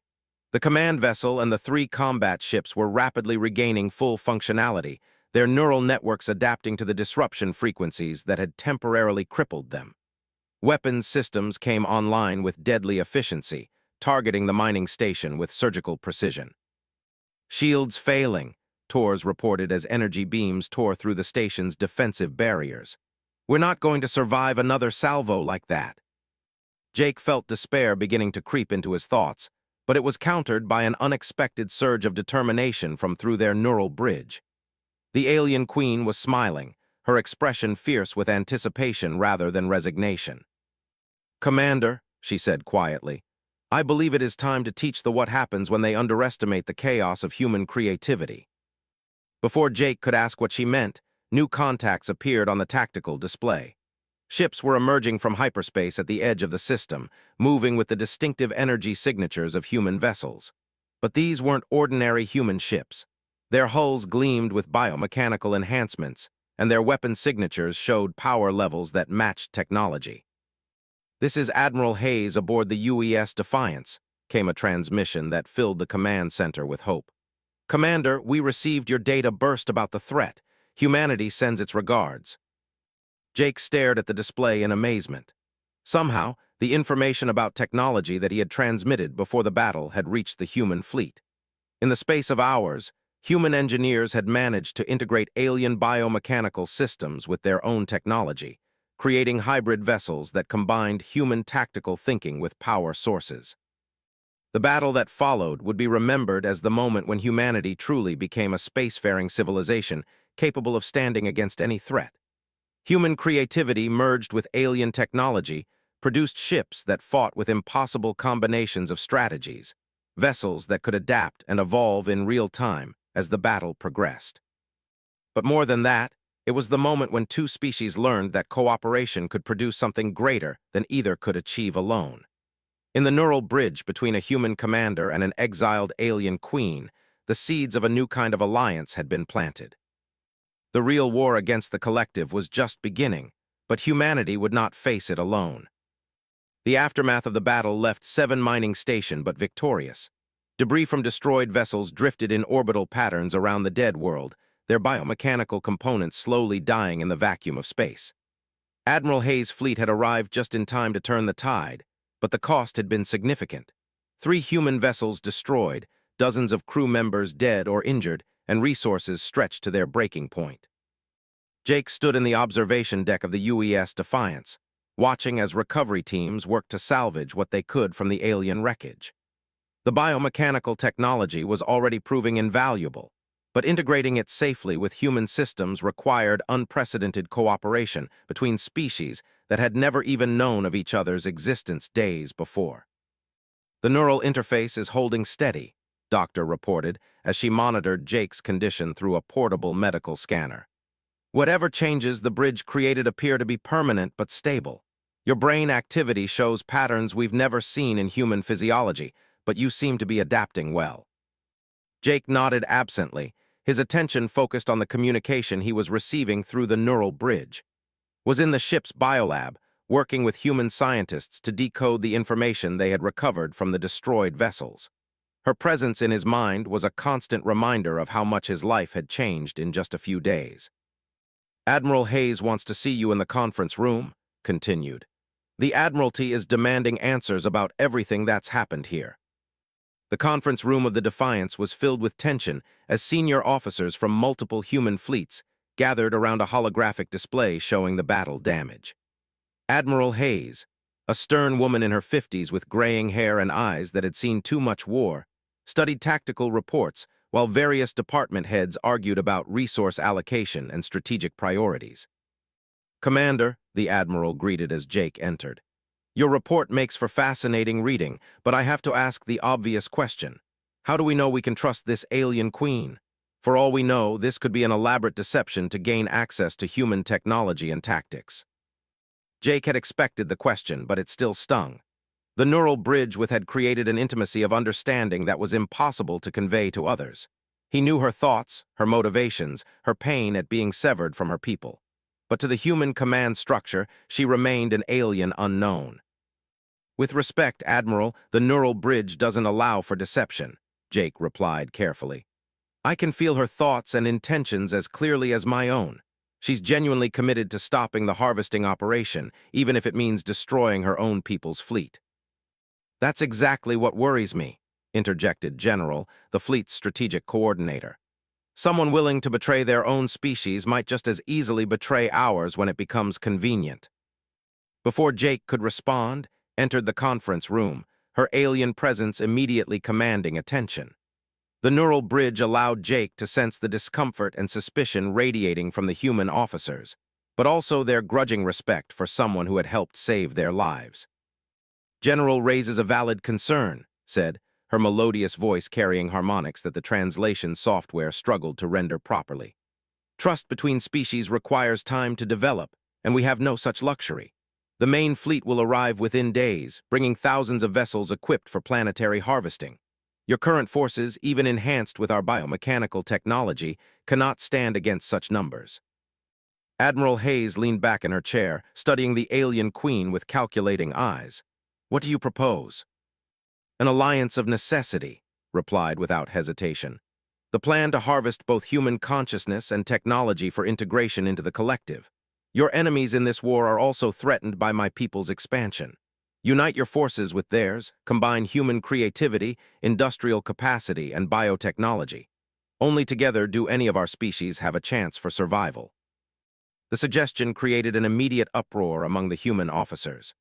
The command vessel and the 3 combat ships were rapidly regaining full functionality, their neural networks adapting to the disruption frequencies that had temporarily crippled them. Weapons systems came online with deadly efficiency, targeting the mining station with surgical precision. "Shields failing," Torres reported as energy beams tore through the station's defensive barriers. "We're not going to survive another salvo like that." Jake felt despair beginning to creep into his thoughts, but it was countered by an unexpected surge of determination from through their neural bridge. The alien queen was smiling, her expression fierce with anticipation rather than resignation. "Commander," she said quietly, "I believe it is time to teach the what happens when they underestimate the chaos of human creativity." Before Jake could ask what she meant, new contacts appeared on the tactical display. Ships were emerging from hyperspace at the edge of the system, moving with the distinctive energy signatures of human vessels. But these weren't ordinary human ships. Their hulls gleamed with biomechanical enhancements, and their weapon signatures showed power levels that matched technology. "This is Admiral Hayes aboard the UES Defiance," came a transmission that filled the command center with hope. "Commander, we received your data burst about the threat. Humanity sends its regards." Jake stared at the display in amazement. Somehow, the information about technology that he had transmitted before the battle had reached the human fleet. In the space of hours, human engineers had managed to integrate alien biomechanical systems with their own technology, creating hybrid vessels that combined human tactical thinking with power sources. The battle that followed would be remembered as the moment when humanity truly became a spacefaring civilization capable of standing against any threat. Human creativity merged with alien technology produced ships that fought with impossible combinations of strategies, vessels that could adapt and evolve in real time as the battle progressed. But more than that, it was the moment when two species learned that cooperation could produce something greater than either could achieve alone. In the neural bridge between a human commander and an exiled alien queen, the seeds of a new kind of alliance had been planted. The real war against the collective was just beginning, but humanity would not face it alone. The aftermath of the battle left 7 mining stations but victorious. Debris from destroyed vessels drifted in orbital patterns around the dead world, their biomechanical components slowly dying in the vacuum of space. Admiral Hayes' fleet had arrived just in time to turn the tide, but the cost had been significant. 3 human vessels destroyed, dozens of crew members dead or injured, and resources stretched to their breaking point. Jake stood in the observation deck of the UES Defiance, watching as recovery teams worked to salvage what they could from the alien wreckage. The biomechanical technology was already proving invaluable, but integrating it safely with human systems required unprecedented cooperation between species that had never even known of each other's existence days before. "The neural interface is holding steady," Doctor reported as she monitored Jake's condition through a portable medical scanner. "Whatever changes the bridge created appear to be permanent but stable. Your brain activity shows patterns we've never seen in human physiology, but you seem to be adapting well." Jake nodded absently, his attention focused on the communication he was receiving through the neural bridge. Was in the ship's biolab, working with human scientists to decode the information they had recovered from the destroyed vessels. Her presence in his mind was a constant reminder of how much his life had changed in just a few days. "Admiral Hayes wants to see you in the conference room," continued. "The Admiralty is demanding answers about everything that's happened here." The conference room of the Defiance was filled with tension as senior officers from multiple human fleets gathered around a holographic display showing the battle damage. Admiral Hayes, a stern woman in her 50s with graying hair and eyes that had seen too much war, studied tactical reports while various department heads argued about resource allocation and strategic priorities. "Commander," the Admiral greeted as Jake entered, "your report makes for fascinating reading, but I have to ask the obvious question. How do we know we can trust this alien queen? For all we know, this could be an elaborate deception to gain access to human technology and tactics." Jake had expected the question, but it still stung. The neural bridge had created an intimacy of understanding that was impossible to convey to others. He knew her thoughts, her motivations, her pain at being severed from her people. But to the human command structure, she remained an alien unknown. "With respect, Admiral, the neural bridge doesn't allow for deception," Jake replied carefully. "I can feel her thoughts and intentions as clearly as my own. She's genuinely committed to stopping the harvesting operation, even if it means destroying her own people's fleet." "That's exactly what worries me," interjected General, the fleet's strategic coordinator. "Someone willing to betray their own species might just as easily betray ours when it becomes convenient." Before Jake could respond, entered the conference room, her alien presence immediately commanding attention. The neural bridge allowed Jake to sense the discomfort and suspicion radiating from the human officers, but also their grudging respect for someone who had helped save their lives. "General raises a valid concern," said, her melodious voice carrying harmonics that the translation software struggled to render properly. "Trust between species requires time to develop, and we have no such luxury. The main fleet will arrive within days, bringing thousands of vessels equipped for planetary harvesting. Your current forces, even enhanced with our biomechanical technology, cannot stand against such numbers." Admiral Hayes leaned back in her chair, studying the alien queen with calculating eyes. "What do you propose?" "An alliance of necessity," replied without hesitation. "The plan to harvest both human consciousness and technology for integration into the collective. Your enemies in this war are also threatened by my people's expansion. Unite your forces with theirs, combine human creativity, industrial capacity, and biotechnology. Only together do any of our species have a chance for survival." The suggestion created an immediate uproar among the human officers.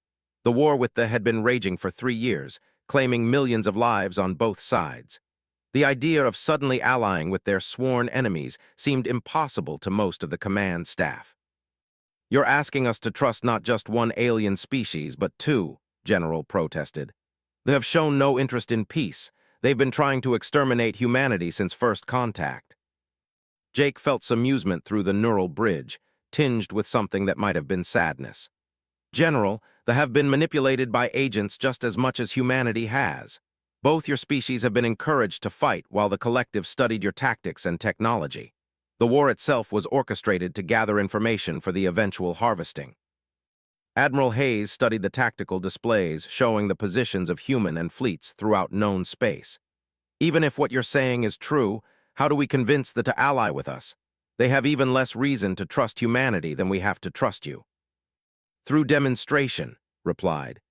The war with the had been raging for 3 years, claiming millions of lives on both sides. The idea of suddenly allying with their sworn enemies seemed impossible to most of the command staff. "You're asking us to trust not just one alien species, but two," General protested. "They have shown no interest in peace. They've been trying to exterminate humanity since first contact." Jake felt some amusement through the neural bridge, tinged with something that might have been sadness. "General, they have been manipulated by agents just as much as humanity has. Both your species have been encouraged to fight while the collective studied your tactics and technology. The war itself was orchestrated to gather information for the eventual harvesting." Admiral Hayes studied the tactical displays showing the positions of human and fleets throughout known space. "Even if what you're saying is true, how do we convince them to ally with us? They have even less reason to trust humanity than we have to trust you." "Through demonstration," replied.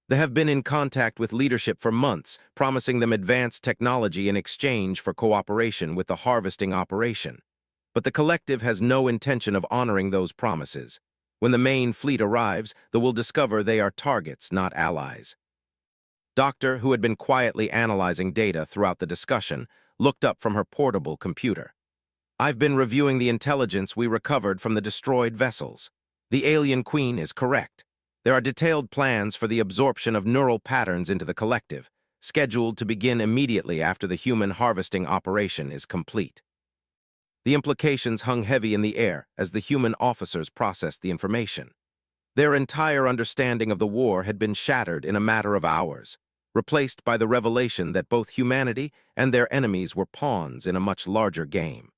"They have been in contact with leadership for months, promising them advanced technology in exchange for cooperation with the harvesting operation. But the collective has no intention of honoring those promises. When the main fleet arrives, they will discover they are targets, not allies." Doctor, who had been quietly analyzing data throughout the discussion, looked up from her portable computer. "I've been reviewing the intelligence we recovered from the destroyed vessels. The alien queen is correct. There are detailed plans for the absorption of neural patterns into the collective, scheduled to begin immediately after the human harvesting operation is complete." The implications hung heavy in the air as the human officers processed the information. Their entire understanding of the war had been shattered in a matter of hours, replaced by the revelation that both humanity and their enemies were pawns in a much larger game.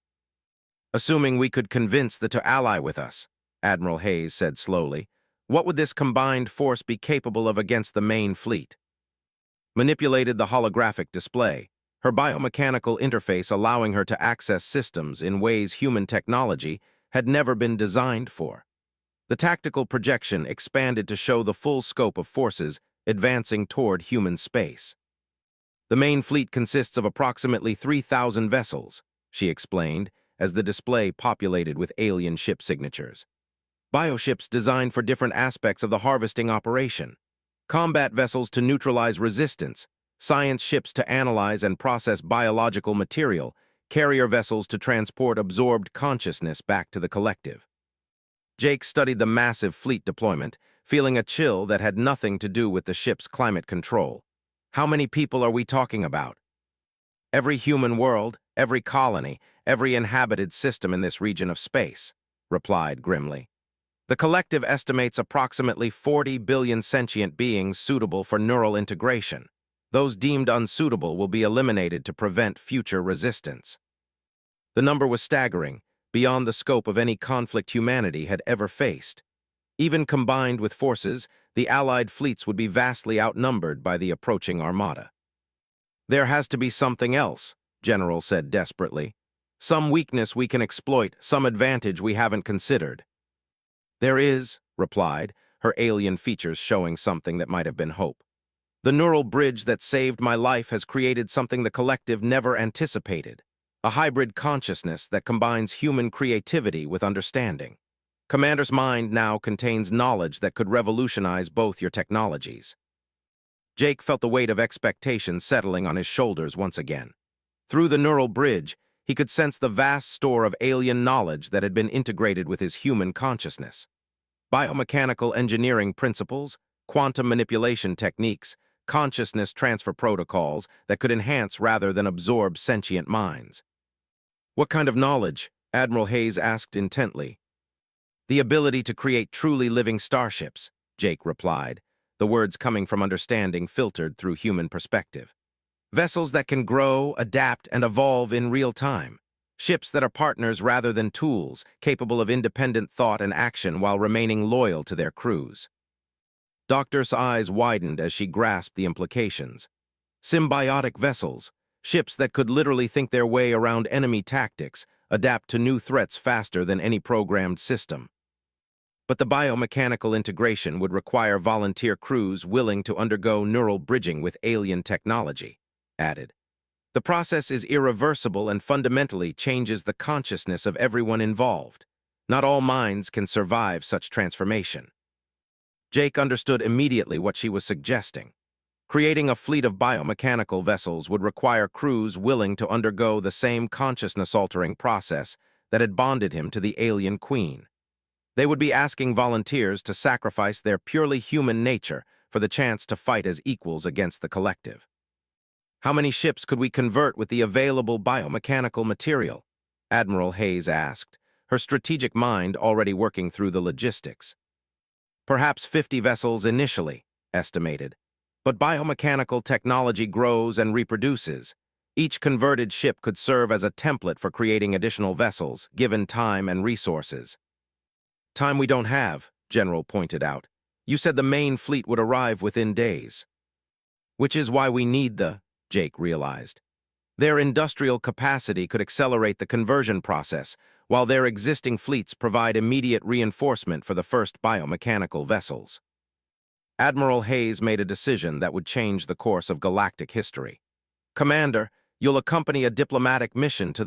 "Assuming we could convince them to ally with us," Admiral Hayes said slowly, "what would this combined force be capable of against the main fleet?" Manipulated the holographic display, her biomechanical interface allowing her to access systems in ways human technology had never been designed for. The tactical projection expanded to show the full scope of forces advancing toward human space. "The main fleet consists of approximately 3,000 vessels," she explained, as the display populated with alien ship signatures. "Bioships designed for different aspects of the harvesting operation. Combat vessels to neutralize resistance, science ships to analyze and process biological material, carrier vessels to transport absorbed consciousness back to the collective." Jake studied the massive fleet deployment, feeling a chill that had nothing to do with the ship's climate control. "How many people are we talking about?" "Every human world, every colony, every inhabited system in this region of space," replied grimly. "The collective estimates approximately 40 billion sentient beings suitable for neural integration. Those deemed unsuitable will be eliminated to prevent future resistance." The number was staggering, beyond the scope of any conflict humanity had ever faced. Even combined with forces, the Allied fleets would be vastly outnumbered by the approaching armada. "There has to be something else," General said desperately. "Some weakness we can exploit, some advantage we haven't considered." "There is," replied, her alien features showing something that might have been hope. "The neural bridge that saved my life has created something the collective never anticipated. A hybrid consciousness that combines human creativity with understanding. Commander's mind now contains knowledge that could revolutionize both your technologies." Jake felt the weight of expectation settling on his shoulders once again. Through the neural bridge, he could sense the vast store of alien knowledge that had been integrated with his human consciousness. Biomechanical engineering principles, quantum manipulation techniques, consciousness transfer protocols that could enhance rather than absorb sentient minds. What kind of knowledge? Admiral Hayes asked intently. The ability to create truly living starships, Jake replied, the words coming from understanding filtered through human perspective. Vessels that can grow, adapt, and evolve in real time. Ships that are partners rather than tools, capable of independent thought and action while remaining loyal to their crews. Doctor's eyes widened as she grasped the implications. Symbiotic vessels, ships that could literally think their way around enemy tactics, adapt to new threats faster than any programmed system. But the biomechanical integration would require volunteer crews willing to undergo neural bridging with alien technology, added. The process is irreversible and fundamentally changes the consciousness of everyone involved. Not all minds can survive such transformation. Jake understood immediately what she was suggesting. Creating a fleet of biomechanical vessels would require crews willing to undergo the same consciousness-altering process that had bonded him to the alien queen. They would be asking volunteers to sacrifice their purely human nature for the chance to fight as equals against the collective. How many ships could we convert with the available biomechanical material? Admiral Hayes asked, her strategic mind already working through the logistics. Perhaps 50 vessels initially, estimated. But biomechanical technology grows and reproduces. Each converted ship could serve as a template for creating additional vessels, given time and resources. Time we don't have, General pointed out. You said the main fleet would arrive within days. Which is why we need Jake realized. Their industrial capacity could accelerate the conversion process, while their existing fleets provide immediate reinforcement for the first biomechanical vessels. Admiral Hayes made a decision that would change the course of galactic history. Commander, you'll accompany a diplomatic mission to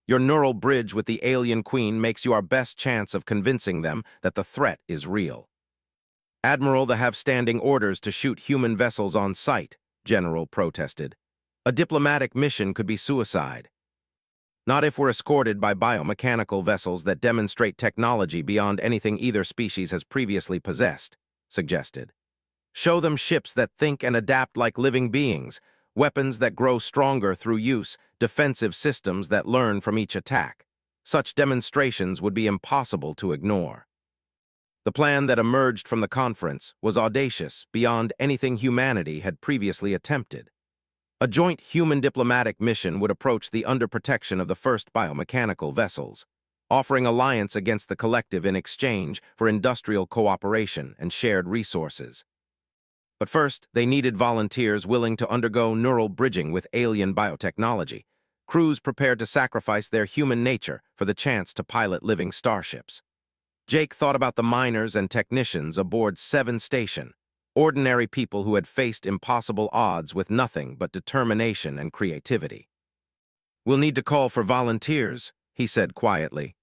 Your neural bridge with the alien queen makes you our best chance of convincing them that the threat is real. Admiral, they have standing orders to shoot human vessels on sight, General protested. A diplomatic mission could be suicide. Not if we're escorted by biomechanical vessels that demonstrate technology beyond anything either species has previously possessed, suggested. Show them ships that think and adapt like living beings, weapons that grow stronger through use, defensive systems that learn from each attack. Such demonstrations would be impossible to ignore. The plan that emerged from the conference was audacious beyond anything humanity had previously attempted. A joint human diplomatic mission would approach the under protection of the first biomechanical vessels, offering alliance against the collective in exchange for industrial cooperation and shared resources. But first, they needed volunteers willing to undergo neural bridging with alien biotechnology, crews prepared to sacrifice their human nature for the chance to pilot living starships. Jake thought about the miners and technicians aboard 7 Station, ordinary people who had faced impossible odds with nothing but determination and creativity. We'll need to call for volunteers, he said quietly.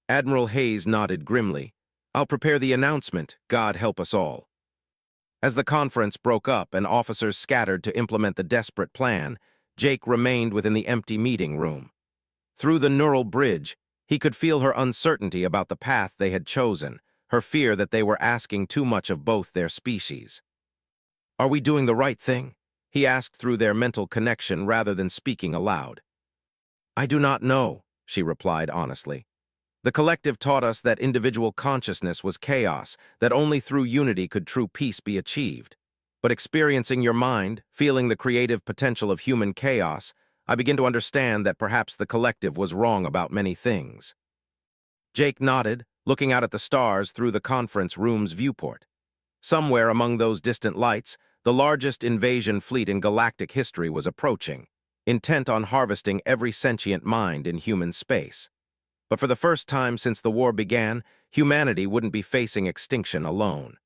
Admiral Hayes nodded grimly. I'll prepare the announcement, God help us all. As the conference broke up and officers scattered to implement the desperate plan, Jake remained within the empty meeting room. Through the neural bridge, he could feel her uncertainty about the path they had chosen, her fear that they were asking too much of both their species. Are we doing the right thing? He asked through their mental connection rather than speaking aloud. I do not know, she replied honestly. The collective taught us that individual consciousness was chaos, that only through unity could true peace be achieved. But experiencing your mind, feeling the creative potential of human chaos, I begin to understand that perhaps the collective was wrong about many things. Jake nodded, looking out at the stars through the conference room's viewport. Somewhere among those distant lights, the largest invasion fleet in galactic history was approaching, intent on harvesting every sentient mind in human space. But for the first time since the war began, humanity wouldn't be facing extinction alone.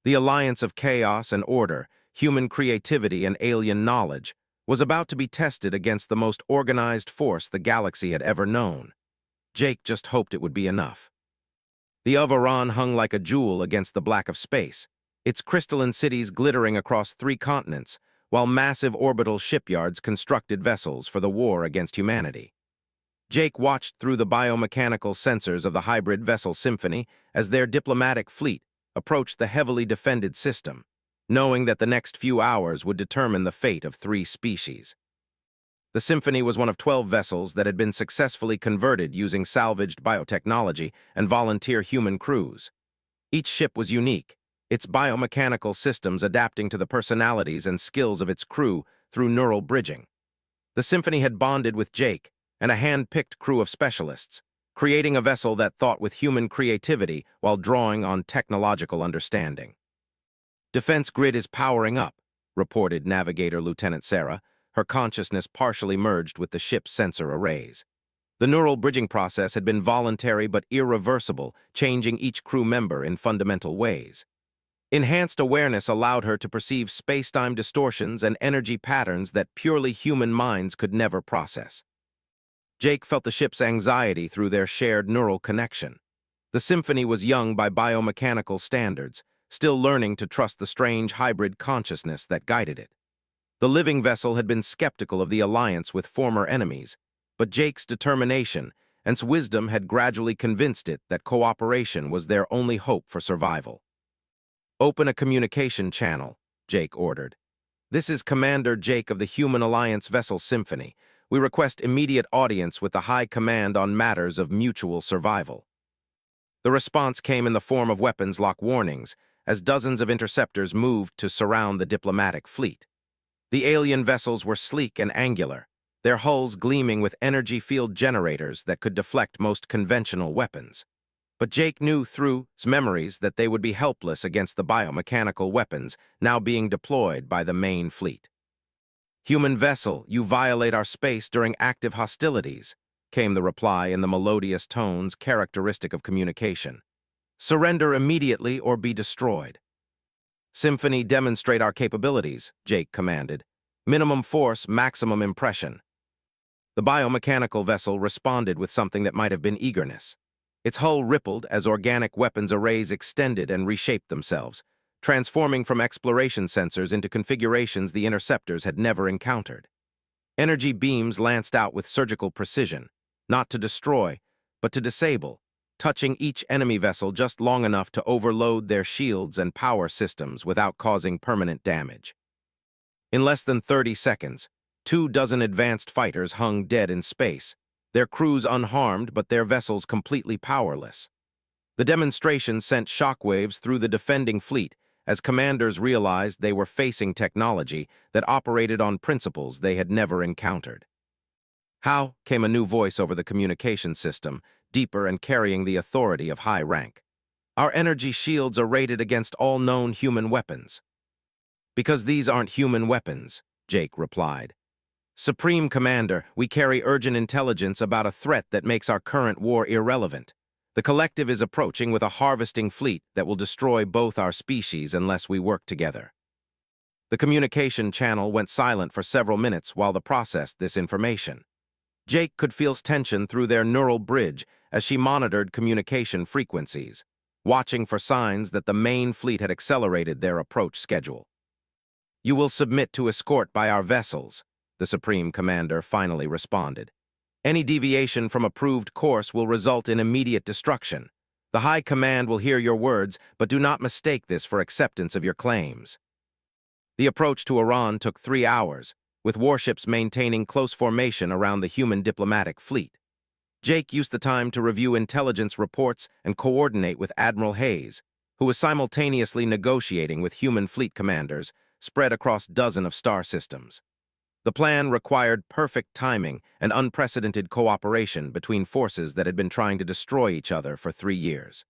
The alliance of chaos and order, human creativity and alien knowledge, was about to be tested against the most organized force the galaxy had ever known. Jake just hoped it would be enough. The Overon hung like a jewel against the black of space, its crystalline cities glittering across 3 continents, while massive orbital shipyards constructed vessels for the war against humanity. Jake watched through the biomechanical sensors of the hybrid vessel Symphony as their diplomatic fleet approached the heavily defended system, knowing that the next few hours would determine the fate of 3 species. The Symphony was one of 12 vessels that had been successfully converted using salvaged biotechnology and volunteer human crews. Each ship was unique, its biomechanical systems adapting to the personalities and skills of its crew through neural bridging. The Symphony had bonded with Jake and a hand-picked crew of specialists, creating a vessel that thought with human creativity while drawing on technological understanding. "Defense grid is powering up," reported Navigator Lieutenant Sarah, her consciousness partially merged with the ship's sensor arrays. The neural bridging process had been voluntary but irreversible, changing each crew member in fundamental ways. Enhanced awareness allowed her to perceive space-time distortions and energy patterns that purely human minds could never process. Jake felt the ship's anxiety through their shared neural connection. The Symphony was young by biomechanical standards, still learning to trust the strange hybrid consciousness that guided it. The living vessel had been skeptical of the alliance with former enemies, but Jake's determination and wisdom had gradually convinced it that cooperation was their only hope for survival. "Open a communication channel," Jake ordered. "This is Commander Jake of the Human Alliance vessel Symphony. We request immediate audience with the High Command on matters of mutual survival." The response came in the form of weapons lock warnings, as dozens of interceptors moved to surround the diplomatic fleet. The alien vessels were sleek and angular, their hulls gleaming with energy field generators that could deflect most conventional weapons. But Jake knew through his memories that they would be helpless against the biomechanical weapons now being deployed by the main fleet. "Human vessel, you violate our space during active hostilities," came the reply in the melodious tones characteristic of communication. "Surrender immediately or be destroyed." "Symphony, demonstrate our capabilities," Jake commanded. "Minimum force, maximum impression." The biomechanical vessel responded with something that might have been eagerness. Its hull rippled as organic weapons arrays extended and reshaped themselves, transforming from exploration sensors into configurations the interceptors had never encountered. Energy beams lanced out with surgical precision, not to destroy, but to disable, touching each enemy vessel just long enough to overload their shields and power systems without causing permanent damage. In less than 30 seconds, 24 advanced fighters hung dead in space, their crews unharmed but their vessels completely powerless. The demonstration sent shockwaves through the defending fleet as commanders realized they were facing technology that operated on principles they had never encountered. "How?" came a new voice over the communication system, deeper and carrying the authority of high rank. "Our energy shields are rated against all known human weapons." "Because these aren't human weapons," Jake replied. "Supreme Commander, we carry urgent intelligence about a threat that makes our current war irrelevant. The collective is approaching with a harvesting fleet that will destroy both our species unless we work together." The communication channel went silent for several minutes while they processed this information. Jake could feel tension through their neural bridge as she monitored communication frequencies, watching for signs that the main fleet had accelerated their approach schedule. "You will submit to escort by our vessels," the Supreme Commander finally responded. "Any deviation from approved course will result in immediate destruction. The High Command will hear your words, but do not mistake this for acceptance of your claims." The approach to Iran took 3 hours, with warships maintaining close formation around the human diplomatic fleet. Jake used the time to review intelligence reports and coordinate with Admiral Hayes, who was simultaneously negotiating with human fleet commanders spread across dozens of star systems. The plan required perfect timing and unprecedented cooperation between forces that had been trying to destroy each other for 3 years.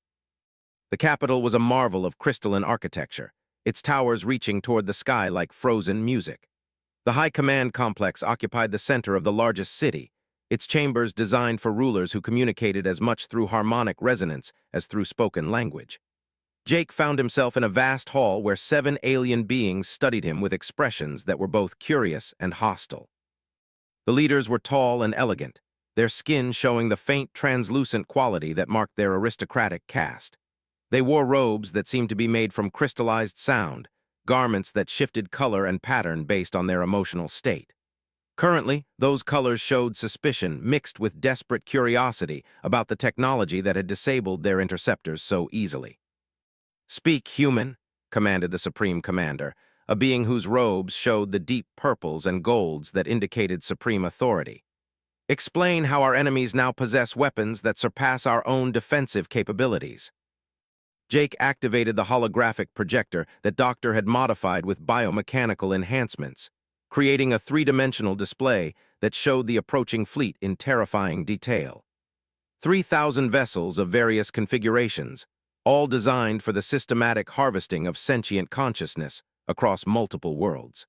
The capital was a marvel of crystalline architecture, its towers reaching toward the sky like frozen music. The High Command Complex occupied the center of the largest city, its chambers designed for rulers who communicated as much through harmonic resonance as through spoken language. Jake found himself in a vast hall where 7 alien beings studied him with expressions that were both curious and hostile. The leaders were tall and elegant, their skin showing the faint translucent quality that marked their aristocratic caste. They wore robes that seemed to be made from crystallized sound, garments that shifted color and pattern based on their emotional state. Currently, those colors showed suspicion mixed with desperate curiosity about the technology that had disabled their interceptors so easily. "Speak, human," commanded the Supreme Commander, a being whose robes showed the deep purples and golds that indicated supreme authority. "Explain how our enemies now possess weapons that surpass our own defensive capabilities." Jake activated the holographic projector that Doctor had modified with biomechanical enhancements, creating a three-dimensional display that showed the approaching fleet in terrifying detail. 3,000 vessels of various configurations, all designed for the systematic harvesting of sentient consciousness across multiple worlds.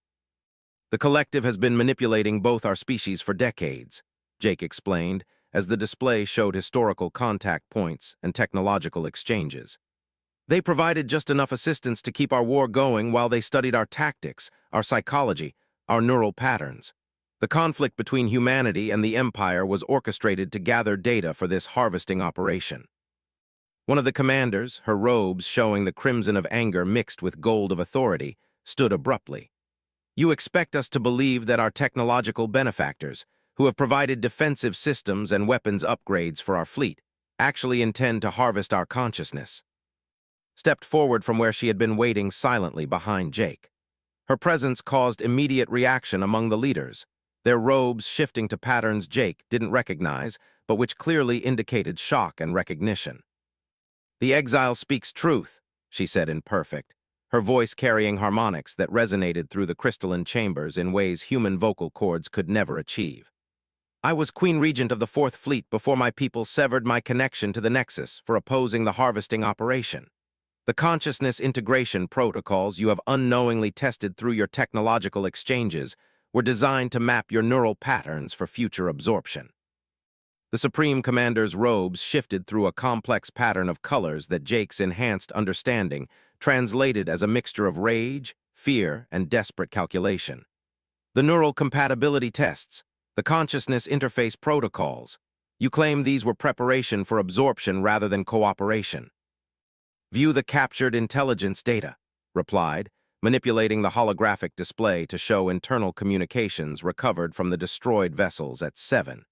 "The collective has been manipulating both our species for decades," Jake explained, as the display showed historical contact points and technological exchanges. "They provided just enough assistance to keep our war going while they studied our tactics, our psychology, our neural patterns. The conflict between humanity and the Empire was orchestrated to gather data for this harvesting operation." One of the commanders, her robes showing the crimson of anger mixed with gold of authority, stood abruptly. "You expect us to believe that our technological benefactors, who have provided defensive systems and weapons upgrades for our fleet, actually intend to harvest our consciousness?" Stepped forward from where she had been waiting silently behind Jake. Her presence caused immediate reaction among the leaders, their robes shifting to patterns Jake didn't recognize, but which clearly indicated shock and recognition. "The exile speaks truth," she said in perfect, her voice carrying harmonics that resonated through the crystalline chambers in ways human vocal cords could never achieve. "I was Queen Regent of the Fourth Fleet before my people severed my connection to the Nexus for opposing the harvesting operation. The consciousness integration protocols you have unknowingly tested through your technological exchanges were designed to map your neural patterns for future absorption." The Supreme Commander's robes shifted through a complex pattern of colors that Jake's enhanced understanding translated as a mixture of rage, fear, and desperate calculation. "The neural compatibility tests, the consciousness interface protocols. You claim these were preparation for absorption rather than cooperation." "View the captured intelligence data," replied, manipulating the holographic display to show internal communications recovered from the destroyed vessels at 7.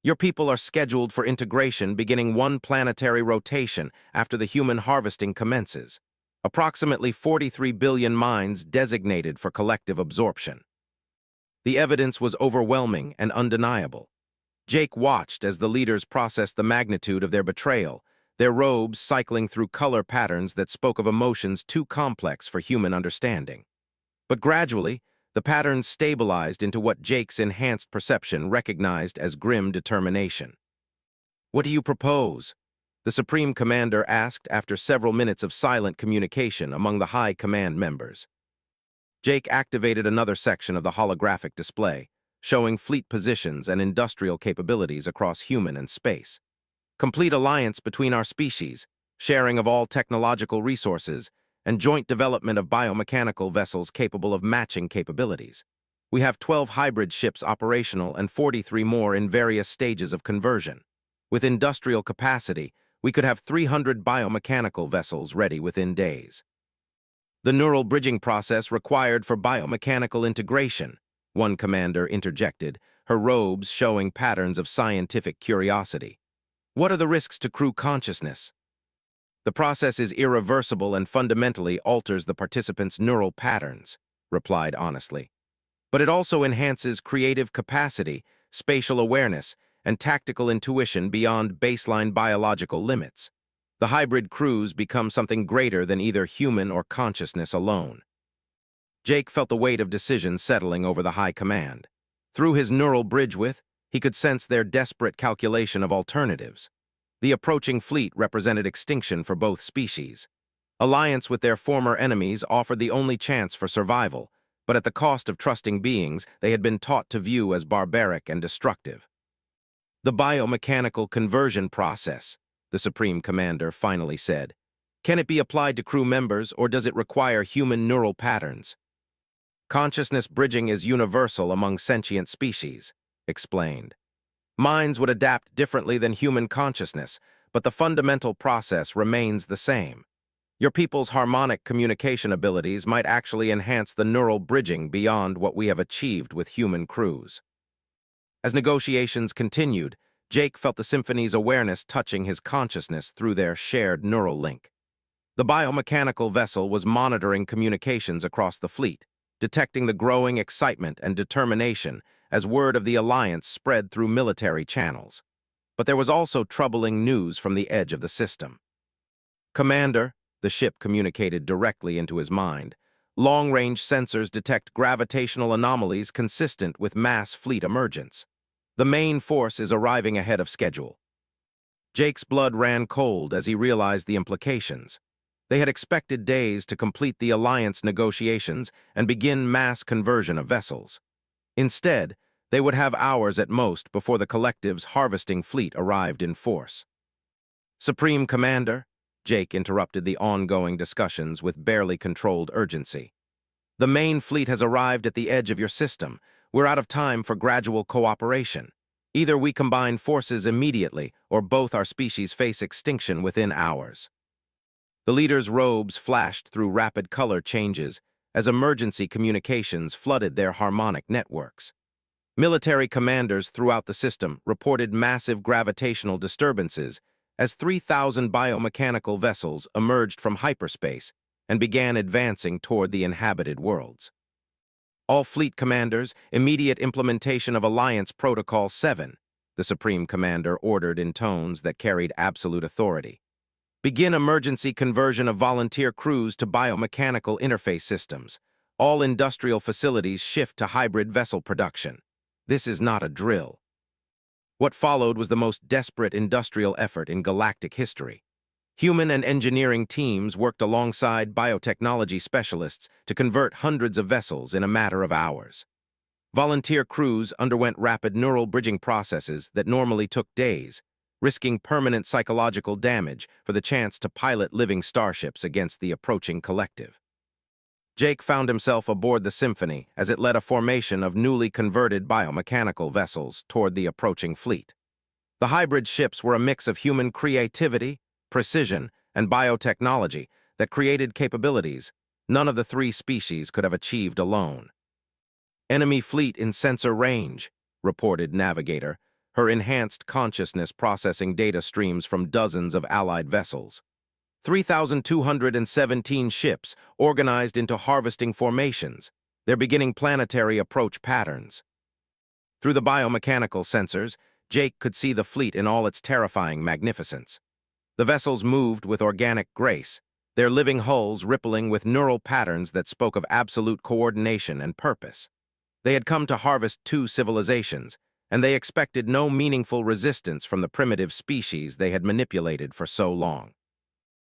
"Your people are scheduled for integration beginning one planetary rotation after the human harvesting commences. Approximately 43 billion minds designated for collective absorption." The evidence was overwhelming and undeniable. Jake watched as the leaders processed the magnitude of their betrayal, their robes cycling through color patterns that spoke of emotions too complex for human understanding. But gradually, the patterns stabilized into what Jake's enhanced perception recognized as grim determination. "What do you propose?" the Supreme Commander asked after several minutes of silent communication among the High Command members. Jake activated another section of the holographic display, showing fleet positions and industrial capabilities across human and space. "Complete alliance between our species, sharing of all technological resources, and joint development of biomechanical vessels capable of matching capabilities. We have 12 hybrid ships operational and 43 more in various stages of conversion. With industrial capacity, we could have 300 biomechanical vessels ready within days." "The neural bridging process required for biomechanical integration," one commander interjected, her robes showing patterns of scientific curiosity. "What are the risks to crew consciousness?" "The process is irreversible and fundamentally alters the participants' neural patterns," replied honestly. "But it also enhances creative capacity, spatial awareness, and tactical intuition beyond baseline biological limits. The hybrid crews become something greater than either human or consciousness alone." Jake felt the weight of decision settling over the High Command. Through his neural bridge width, he could sense their desperate calculation of alternatives. The approaching fleet represented extinction for both species. Alliance with their former enemies offered the only chance for survival, but at the cost of trusting beings they had been taught to view as barbaric and destructive. "The biomechanical conversion process," the Supreme Commander finally said. "Can it be applied to crew members, or does it require human neural patterns?" "Consciousness bridging is universal among sentient species," explained. "Minds would adapt differently than human consciousness, but the fundamental process remains the same. Your people's harmonic communication abilities might actually enhance the neural bridging beyond what we have achieved with human crews. As negotiations continued, Jake felt the symphony's awareness touching his consciousness through their shared neural link. The biomechanical vessel was monitoring communications across the fleet, detecting the growing excitement and determination as word of the Alliance spread through military channels. But there was also troubling news from the edge of the system. "Commander," the ship communicated directly into his mind, "long-range sensors detect gravitational anomalies consistent with mass fleet emergence. The main force is arriving ahead of schedule." Jake's blood ran cold as he realized the implications. They had expected days to complete the Alliance negotiations and begin mass conversion of vessels. Instead, they would have hours at most before the Collective's harvesting fleet arrived in force. "Supreme Commander," Jake interrupted the ongoing discussions with barely controlled urgency. "The main fleet has arrived at the edge of your system. We're out of time for gradual cooperation. Either we combine forces immediately, or both our species face extinction within hours." The leader's robes flashed through rapid color changes as emergency communications flooded their harmonic networks. Military commanders throughout the system reported massive gravitational disturbances as 3,000 biomechanical vessels emerged from hyperspace and began advancing toward the inhabited worlds. "All fleet commanders, immediate implementation of Alliance Protocol 7, the Supreme Commander ordered in tones that carried absolute authority. "Begin emergency conversion of volunteer crews to biomechanical interface systems. All industrial facilities shift to hybrid vessel production. This is not a drill." What followed was the most desperate industrial effort in galactic history. Human and engineering teams worked alongside biotechnology specialists to convert hundreds of vessels in a matter of hours. Volunteer crews underwent rapid neural bridging processes that normally took days, risking permanent psychological damage for the chance to pilot living starships against the approaching Collective. Jake found himself aboard the Symphony as it led a formation of newly converted biomechanical vessels toward the approaching fleet. The hybrid ships were a mix of human creativity, precision, and biotechnology that created capabilities none of the three species could have achieved alone. "Enemy fleet in sensor range," reported Navigator, her enhanced consciousness processing data streams from dozens of allied vessels. 3,217 ships organized into harvesting formations. They're beginning planetary approach patterns. Through the biomechanical sensors, Jake could see the fleet in all its terrifying magnificence. The vessels moved with organic grace, their living hulls rippling with neural patterns that spoke of absolute coordination and purpose. They had come to harvest two civilizations, and they expected no meaningful resistance from the primitive species they had manipulated for so long.